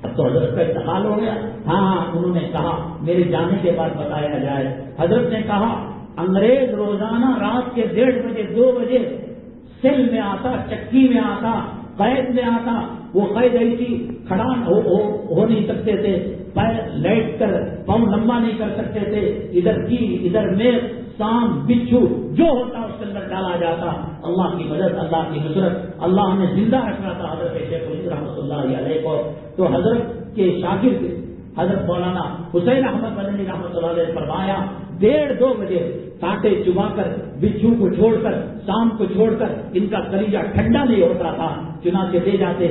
اب تو حضرت کا انتقال ہو گیا، ہاں انہوں نے کہا میرے جانے کے بعد بتایا جائے۔ حضرت نے کہا انگریز روزانہ رات کے 1:30 بجے 2 بجے سیل میں آتا، چکی میں آتا، قید میں آتا، وہ قید ایسی کھڑا ہو نہیں سکتے تھے، لیٹ کر پاؤں لمبا نہیں کر سکتے تھے، ادھر کی ادھر میں سام بچھو جو ہوتا اس کے اندر ڈالا جاتا. اللہ کی مدد، اللہ کی نصرت، اللہ نے زندہ رکھنا تھا حضرت شیخ الہند رحمۃ اللہ علیہ کو. تو حضرت کے شاگرد حضرت مولانا حسین احمد مدنی رحمۃ اللہ علیہ فرمایا 1:30-2 بجے کانٹے چبا کر بچھو کو چھوڑ کر شام کو چھوڑ کر ان کا کلیجہ ٹھنڈا نہیں ہوتا تھا، چنانچہ لے جاتے،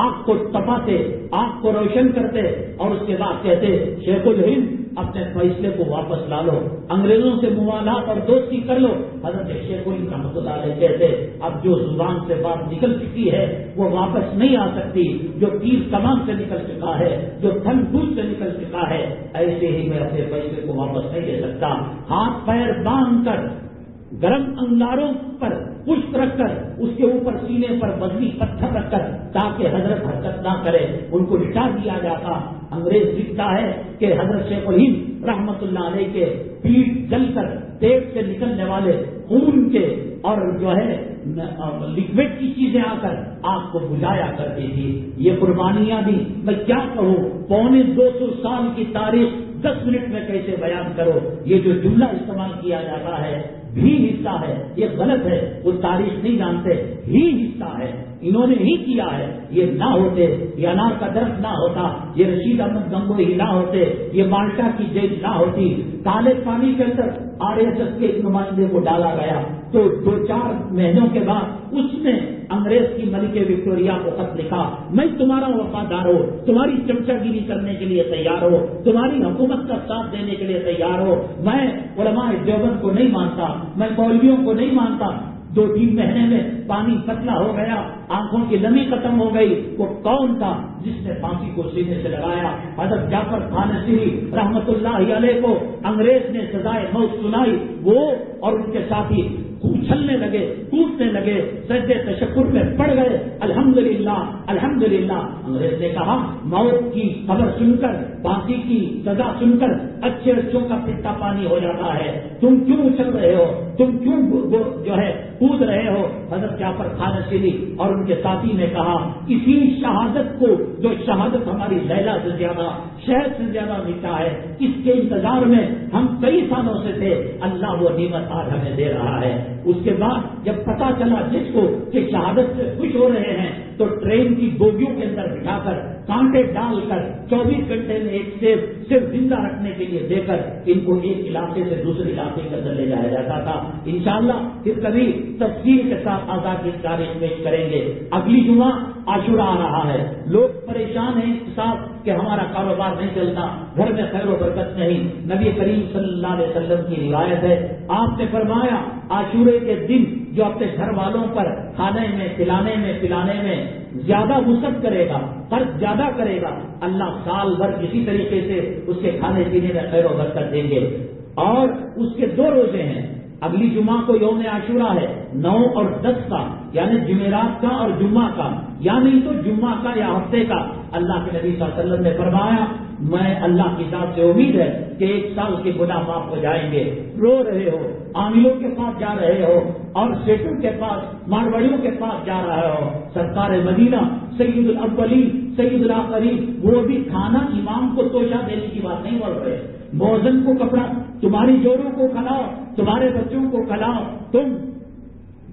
آگ کو تپاتے، آگ کو روشن کرتے اور اس کے بعد کہتے شیخ الہند اپنے فیصلے کو واپس لا لو، انگریزوں سے موالات اور دوستی کر لو. حضرت شیخ الہند رحمۃ اللہ علیہ کہتے اب جو زبان سے بات نکل چکی ہے وہ واپس نہیں آ سکتی، جو تیر کمان سے نکل چکا ہے، جو تھن بوجھ سے نکل چکا ہے، ایسے ہی میں اپنے فیصلے کو واپس نہیں لے سکتا. ہاتھ پیر باندھ کر گرم انگاروں پر پشت رکھ کر اس کے اوپر سینے پر بدلی پتھر رکھ کر تاکہ حضرت حرکت نہ کرے ان کو لٹا دیا جاتا. انگریز لکھتا ہے کہ حضرت شیخ الہند رحمت اللہ علیہ کے پیٹ جل کر پیٹ سے نکلنے والے خون کے اور جو ہے لکوڈ کی چیزیں آ کر آگ کو بجھایا کرتی تھی. یہ قربانیاں بھی میں کیا کہوں، 250 سال کی تاریخ 10 منٹ میں کیسے بیان کرو. یہ جو جملہ استعمال کیا جاتا ہے بھی حصہ ہے، یہ غلط ہے، وہ تاریخ نہیں جانتے، ہی حصہ ہے، انہوں نے ہی کیا ہے. یہ نہ ہوتے، یہ انار کا درخت نہ ہوتا، یہ رشید احمد گنگوہی نہ ہوتے، یہ مالٹا کی جیل نہ ہوتی. کالے پانی کے اندر RSS کے ایک نمائندے کو ڈالا گیا تو 2-4 مہینوں کے بعد اس نے انگریز کی ملکہ وکٹوریہ کو خط لکھا، میں تمہارا وفادار ہو، تمہاری چمچا گیری کرنے کے لیے تیار ہو، تمہاری حکومت کا ساتھ دینے کے لیے تیار ہو. میں علماء دیوبند کو نہیں مانتا، میں مولویوں کو نہیں مانتا. 2-3 مہینے میں پانی پتلا ہو گیا، آنکھوں کی نمی ختم ہو گئی. وہ کون تھا جس نے پھانسی کو سینے سے لگایا؟ حضرت جعفر تھانسری رحمت اللہ علیہ کو انگریز نے سزائے موت سنائی. وہ اور ان کے ساتھی اچھلنے لگے، کودنے لگے، سجدے تشکر میں پڑ گئے. الحمدللہ الحمدللہ. انگریز نے کہا موت کی خبر سن کر، پھانسی کی سزا سن کر اچھے اچھوں کا پتا پانی ہو جاتا ہے. تم کیوں اچھل رہے ہو، تم کیوں جو ہے کود رہے ہو؟ حضرت جعفر تھانسری اور ان کے ساتھی نے کہا اسی شہادت کو، جو شہادت ہماری لیلا سے زیادہ، شہد سے زیادہ میٹھا ہے، اس کے انتظار میں ہم کئی سالوں سے تھے. اللہ وہ نعمت آج ہمیں دے رہا ہے. اس کے بعد جب پتا چلا جس کو کہ شہادت سے خوش ہو رہے ہیں تو ٹرین کی بوگیوں کے اندر بٹھا کر کانٹے ڈال کر 24 گھنٹے میں ایک سیب صرف زندہ رکھنے کے لیے دے کر ان کو ایک علاقے سے دوسرے علاقے کے اندر لے جایا جاتا تھا. انشاءاللہ پھر کبھی تفصیل کے ساتھ آزادی کی تاریخ پیش کریں گے. اگلی جمعہ عاشورہ آ رہا ہے. لوگ پریشان ہیں اس ساتھ کہ ہمارا کاروبار نہیں چلتا، گھر میں خیر و برکت نہیں. نبی کریم صلی اللہ علیہ وسلم کی روایت ہے، آپ نے فرمایا عاشورے کے دن جو اپنے گھر والوں پر کھانے میں، کھلانے میں، پلانے میں زیادہ وسعت کرے گا، خرچ زیادہ کرے گا، اللہ سال بھر اسی طریقے سے اس کے کھانے پینے میں خیر و برکت دیں گے. اور اس کے 2 روزے ہیں. اگلی جمعہ کو یوم عاشورہ ہے، 9 اور 10 کا، یعنی جمعرات کا اور جمعہ کا، یا نہیں تو جمعہ کا یا ہفتے کا. اللہ کے نبی صلی اللہ علیہ وسلم نے فرمایا میں اللہ کی ذات سے امید ہے کہ 1 سال کے گناہ معاف ہو جائیں گے. رو رہے ہو، عاملوں کے پاس جا رہے ہو اور سیٹوں کے پاس، ماروڑیوں کے پاس جا رہے ہو، سرکار مدینہ سید الاولین سید الاخرین وہ بھی کھانا امام کو توشہ دینے کی بات نہیں بول رہے. موزن کو کپڑا، تمہاری جوڑوں کو کھلاؤ، تمہارے بچوں کو کھلاؤ. تم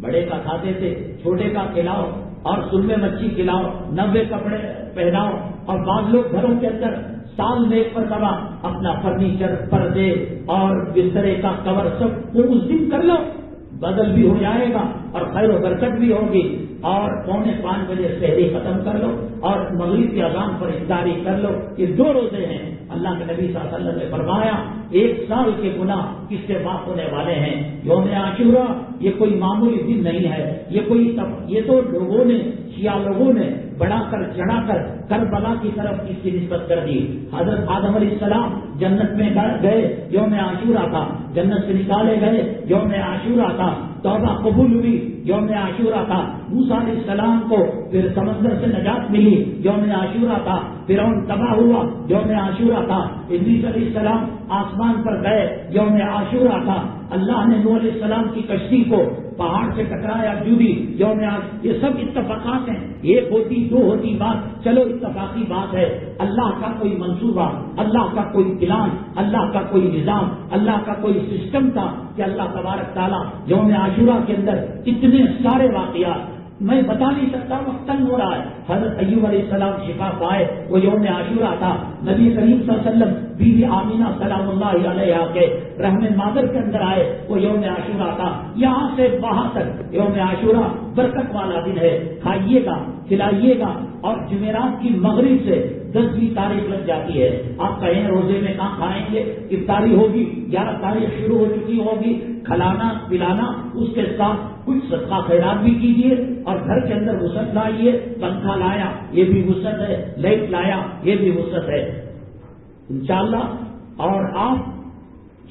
بڑے کا کھاتے تھے، چھوٹے کا کھلاؤ اور سرمے مچھی کھلاؤ، 90 کپڑے پہناؤ. اور بعض لوگ گھروں کے اندر سال میں ایک مرتبہ اپنا فرنیچر، پردے اور بسترے کا کور سب وہ اس دن کر لو، بدل بھی ہو جائے گا اور خیر و برکت بھی ہوگی. اور 4:45 بجے سحری ختم کر لو اور مغرب کی اذان پر افطاری کر لو. یہ 2 روزے ہیں. اللہ کے نبی صلی اللہ علیہ وسلم نے فرمایا 1 سال کے گناہ کس سے معاف ہونے والے ہیں. یوم عاشورہ یہ کوئی معمولی دن نہیں ہے، یہ تو لوگوں نے، شیعہ لوگوں نے بڑھا کر چڑھا کر کربلا کی طرف اس کی نسبت کر دی. حضرت آدم علیہ السلام جنت میں گئے، یوم عاشورہ تھا. جنت سے نکالے گئے، یوم عاشورہ تھا. توبہ قبول ہوئی، یوم عاشورہ تھا. موسیٰ علیہ السلام کو پھر سمندر سے نجات ملی، یوم عاشورہ تھا. فرعون تباہ ہوا، یوم عاشورہ تھا. ادریس علیہ السلام آسمان پر گئے، یوم عاشورہ تھا. اللہ نے نوح علیہ السلام کی کشتی کو پہاڑ سے ٹکرایا جودی یوم آج، یہ سب اتفاقات ہیں، ایک ہوتی دو ہوتی بات، چلو اتفاقی بات ہے۔ اللہ کا کوئی منصوبہ، اللہ کا کوئی پلان، اللہ کا کوئی نظام، اللہ کا کوئی سسٹم تھا کہ اللہ تبارک تعالیٰ یوم عاشورہ کے اندر اتنے سارے واقعات میں بتا نہیں سکتا، وقت تنگ ہو رہا ہے۔ حضرت ایوب علیہ السلام شفا پائے، وہ یوم عاشورہ تھا۔ نبی کریم صلی اللہ علیہ وسلم بی بی آمینہ سلام اللہ علیہا کے رحم مادر کے اندر آئے، وہ یوم عاشورہ تھا۔ یہاں سے وہاں تک یوم عاشورہ برکت والا دن ہے، کھائیے گا کھلائیے گا۔ اور جمعرات کی مغرب سے 10ویں تاریخ لگ جاتی ہے، آپ کہیں روزے میں کہاں کھائیں گے، افطاری ہوگی، 11 تاریخ شروع ہو چکی ہوگی، کھلانا پلانا، اس کے ساتھ کچھ صدقہ خیرات بھی کیجیے، اور گھر کے اندر وسعت لائیے، پنکھا لایا یہ بھی وسعت ہے، لائٹ لایا یہ بھی وسعت ہے انشاءاللہ۔ اور آپ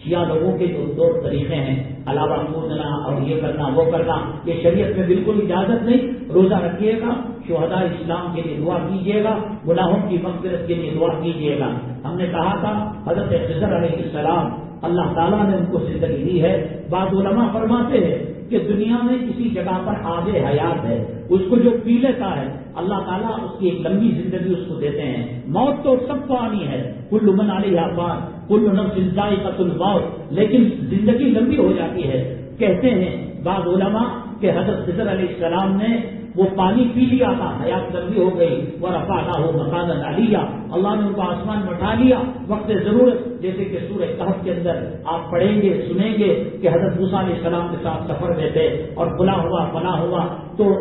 شیعہ لوگوں کے جو دو طریقے ہیں، علاوہ کودنا اور یہ کرنا وہ کرنا، یہ شریعت میں بالکل اجازت نہیں۔ روزہ رکھیے گا، شہداء اسلام کے لیے دعا کیجیے گا، گناہوں کی مغفرت کے لیے دعا کیجیے گا۔ ہم نے کہا تھا حضرت خضر علیہ السلام اللہ تعالیٰ نے ان کو زندگی دی ہے۔ بعض علماء فرماتے ہیں کہ دنیا میں کسی جگہ پر آب حیات ہے، اس کو جو پی لیتا ہے اللہ تعالیٰ اس کی ایک لمبی زندگی اس کو دیتے ہیں۔ موت تو سب کو آنی ہے، کل من علیہا فان، کل نفس ذائقۃ الموت، لیکن زندگی لمبی ہو جاتی ہے۔ کہتے ہیں بعض علماء کہ حضرت خضر علیہ السلام نے وہ پانی پی لیا تھا، حیات لمبی ہو گئی، ورفعناہ مکانا علیہ، اللہ نے ان کو آسمان میں اٹھا لیا وقت ضرورت، جیسے کہ سورہ کہف کے اندر آپ پڑھیں گے سنیں گے کہ حضرت موسیٰ علیہ السلام کے ساتھ سفر میں تھے اور فلاں ہوا۔ تو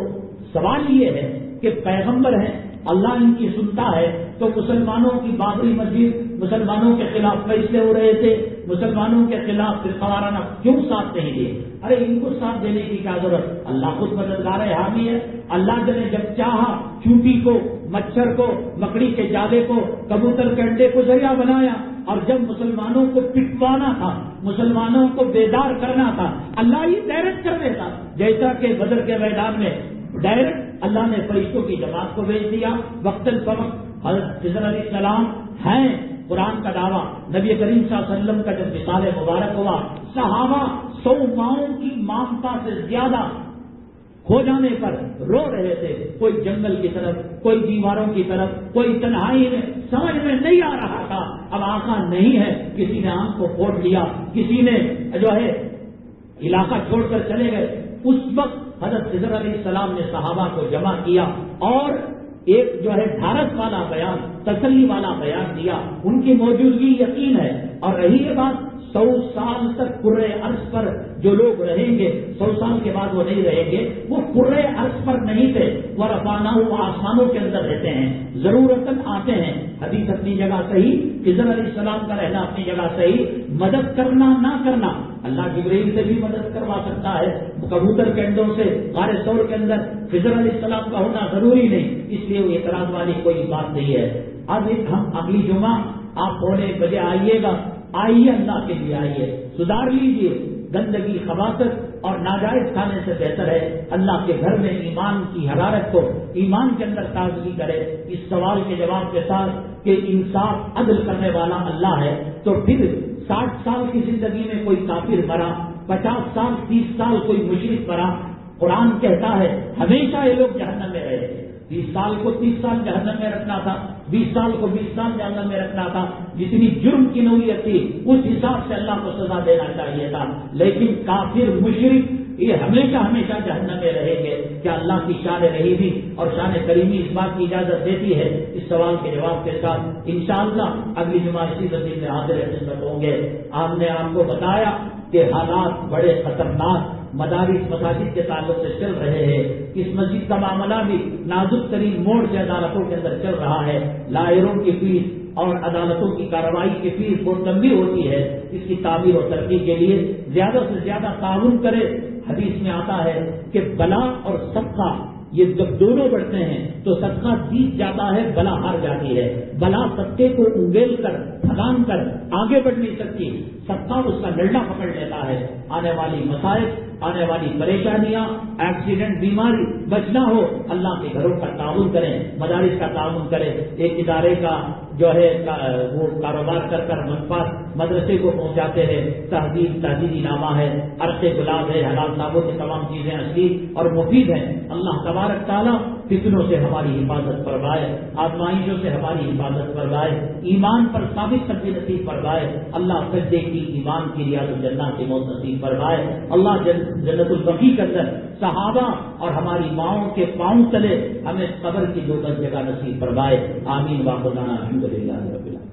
سوال یہ ہے کہ پیغمبر ہیں، اللہ ان کی سنتا ہے، تو مسلمانوں کی بابری مسجد، مسلمانوں کے خلاف فیصلے ہو رہے تھے، مسلمانوں کے خلاف فرقہ کیوں ساتھ نہیں دیے؟ ارے ان کو ساتھ دینے کی کیا ضرورت، اللہ خود مددگار ہے، حامی ہے۔ اللہ نے جب چاہا چونٹی کو، مچھر کو، مکڑی کے جالے کو، کبوتر کے انڈے کو ذریعہ بنایا، اور جب مسلمانوں کو پٹوانا تھا، مسلمانوں کو بیدار کرنا تھا، اللہ ہی ڈائریکٹ کر دیتا، جیسا کہ بدر کے میدان میں ڈائریکٹ اللہ نے فرشتوں کی جماعت کو بھیج دیا وقتاً فوقت۔ حضرت خضر علیہ السلام ہیں، قرآن کا دعویٰ، نبی کریم صلی اللہ علیہ وسلم کا جب وصال مبارک ہوا، صحابہ 100 ماؤں کی مامتا سے زیادہ کھو جانے پر رو رہے تھے، کوئی جنگل کی طرف، کوئی دیواروں کی طرف، کوئی تنہائی میں، سمجھ میں نہیں آ رہا تھا اب آقا نہیں ہے، کسی نے آنکھ کو پھوڑ لیا، کسی نے جو ہے علاقہ چھوڑ کر چلے گئے۔ اس وقت حضرت خضر علیہ السلام نے صحابہ کو جمع کیا اور ایک جو ہے ڈھارس والا بیان، تسلی والا بیان دیا، ان کی موجودگی یقین ہے۔ اور رہی یہ بات 100 سال تک کرۂ ارض پر جو لوگ رہیں گے، 100 سال کے بعد وہ نہیں رہیں گے، وہ کرۂ ارض پر نہیں تھے، وہ رفعناہ، وہ آسمانوں کے اندر رہتے ہیں، ضرورتاً آتے ہیں۔ حدیث اپنی جگہ صحیح، خضر علیہ السلام کا رہنا اپنی جگہ صحیح، مدد کرنا نہ کرنا، اللہ جبرائیل سے بھی مدد کروا سکتا ہے، کبوتر کے انڈوں سے غار ثور کے اندر خضر علیہ السلام کا ہونا ضروری نہیں، اس لیے وہ اعتراض والی کوئی بات نہیں ہے۔ اب ہم اگلی جمعہ آپ 1:15 بجے آئیے گا، آئیے اللہ کے لیے آئیے، سدھار لیجیے، گندگی خباثت اور ناجائز کھانے سے بہتر ہے اللہ کے گھر میں ایمان کی حرارت کو، ایمان کے اندر تازگی کرے۔ اس سوال کے جواب کے ساتھ کہ انصاف عدل کرنے والا اللہ ہے، تو پھر 60 سال کی زندگی میں کوئی کافر مرا، 50 سال 30 سال کوئی مشرک مرا، قرآن کہتا ہے ہمیشہ یہ لوگ جہنم میں رہے، 30 سال کو 30 سال جہنم میں رکھنا تھا، 20 سال کو 20 سال جہنم میں رکھنا تھا، جتنی جرم کی نوعیت تھی اس حساب سے اللہ کو سزا دینا چاہیے تھا، لیکن کافر مشرک یہ ہمیشہ ہمیشہ جہنم میں رہیں گے۔ کیا اللہ کی شان رحیمی اور شان کریمی اس بات کی اجازت دیتی ہے؟ اس سوال کے جواب کے ساتھ انشاءاللہ اگلی جمعہ اسی مسجد میں حاضر خدمت ہوں گے۔ ہم نے آپ کو بتایا کہ حالات بڑے خطرناک مدارس مساجد کے تعلق سے چل رہے ہیں، اس مسجد کا معاملہ بھی نازک ترین موڑ سے عدالتوں کے اندر چل رہا ہے، لائروں کی فیس اور عدالتوں کی کارروائی کی فیس بہت لمبی ہوتی ہے، اس کی تعمیر و ترقی کے لیے زیادہ سے زیادہ تعاون کرے۔ حدیث میں آتا ہے کہ بلا اور صدقہ یہ جب دونوں بڑھتے ہیں تو صدقہ جیت جاتا ہے، بلا ہار جاتی ہے. بلا صدقے کو انگیل کر پھلان کر آگے بڑھ نہیں سکتی، صدقہ اس کا ڈنڈا پکڑ لیتا ہے. آنے والی مسائل، آنے والی پریشانیاں، ایکسیڈنٹ، بیماری بچنا ہو، اللہ کے گھروں کا تعاون کریں، مدارس کا تعاون کریں. ایک ادارے کا جو ہے وہ کاروبار کر کر منفعت مدرسے کو پہنچاتے ہیں. تہذیبی نامہ ہے، عرق گلاب ہے، حلال صاحبوں کی تمام چیزیں اصلی اور مفید ہیں. اللہ تبارک تعالیٰ فتنوں سے ہماری حفاظت فرمائے، آزمائشوں سے ہماری حفاظت فرمائے، ایمان پر ثابت قدمی نصیب فرمائے. اللہ سجدے کی، ایمان کی، ریاض الجنہ کی موت نصیب فرمائے. اللہ جنت البقیع کے اندر صحابہ اور ہماری ماؤں کے پاؤں تلے ہمیں قبر کی 2 گز جگہ نصیب فرمائے. آمین. واخر دعوانا الحمدللہ رب العالمین.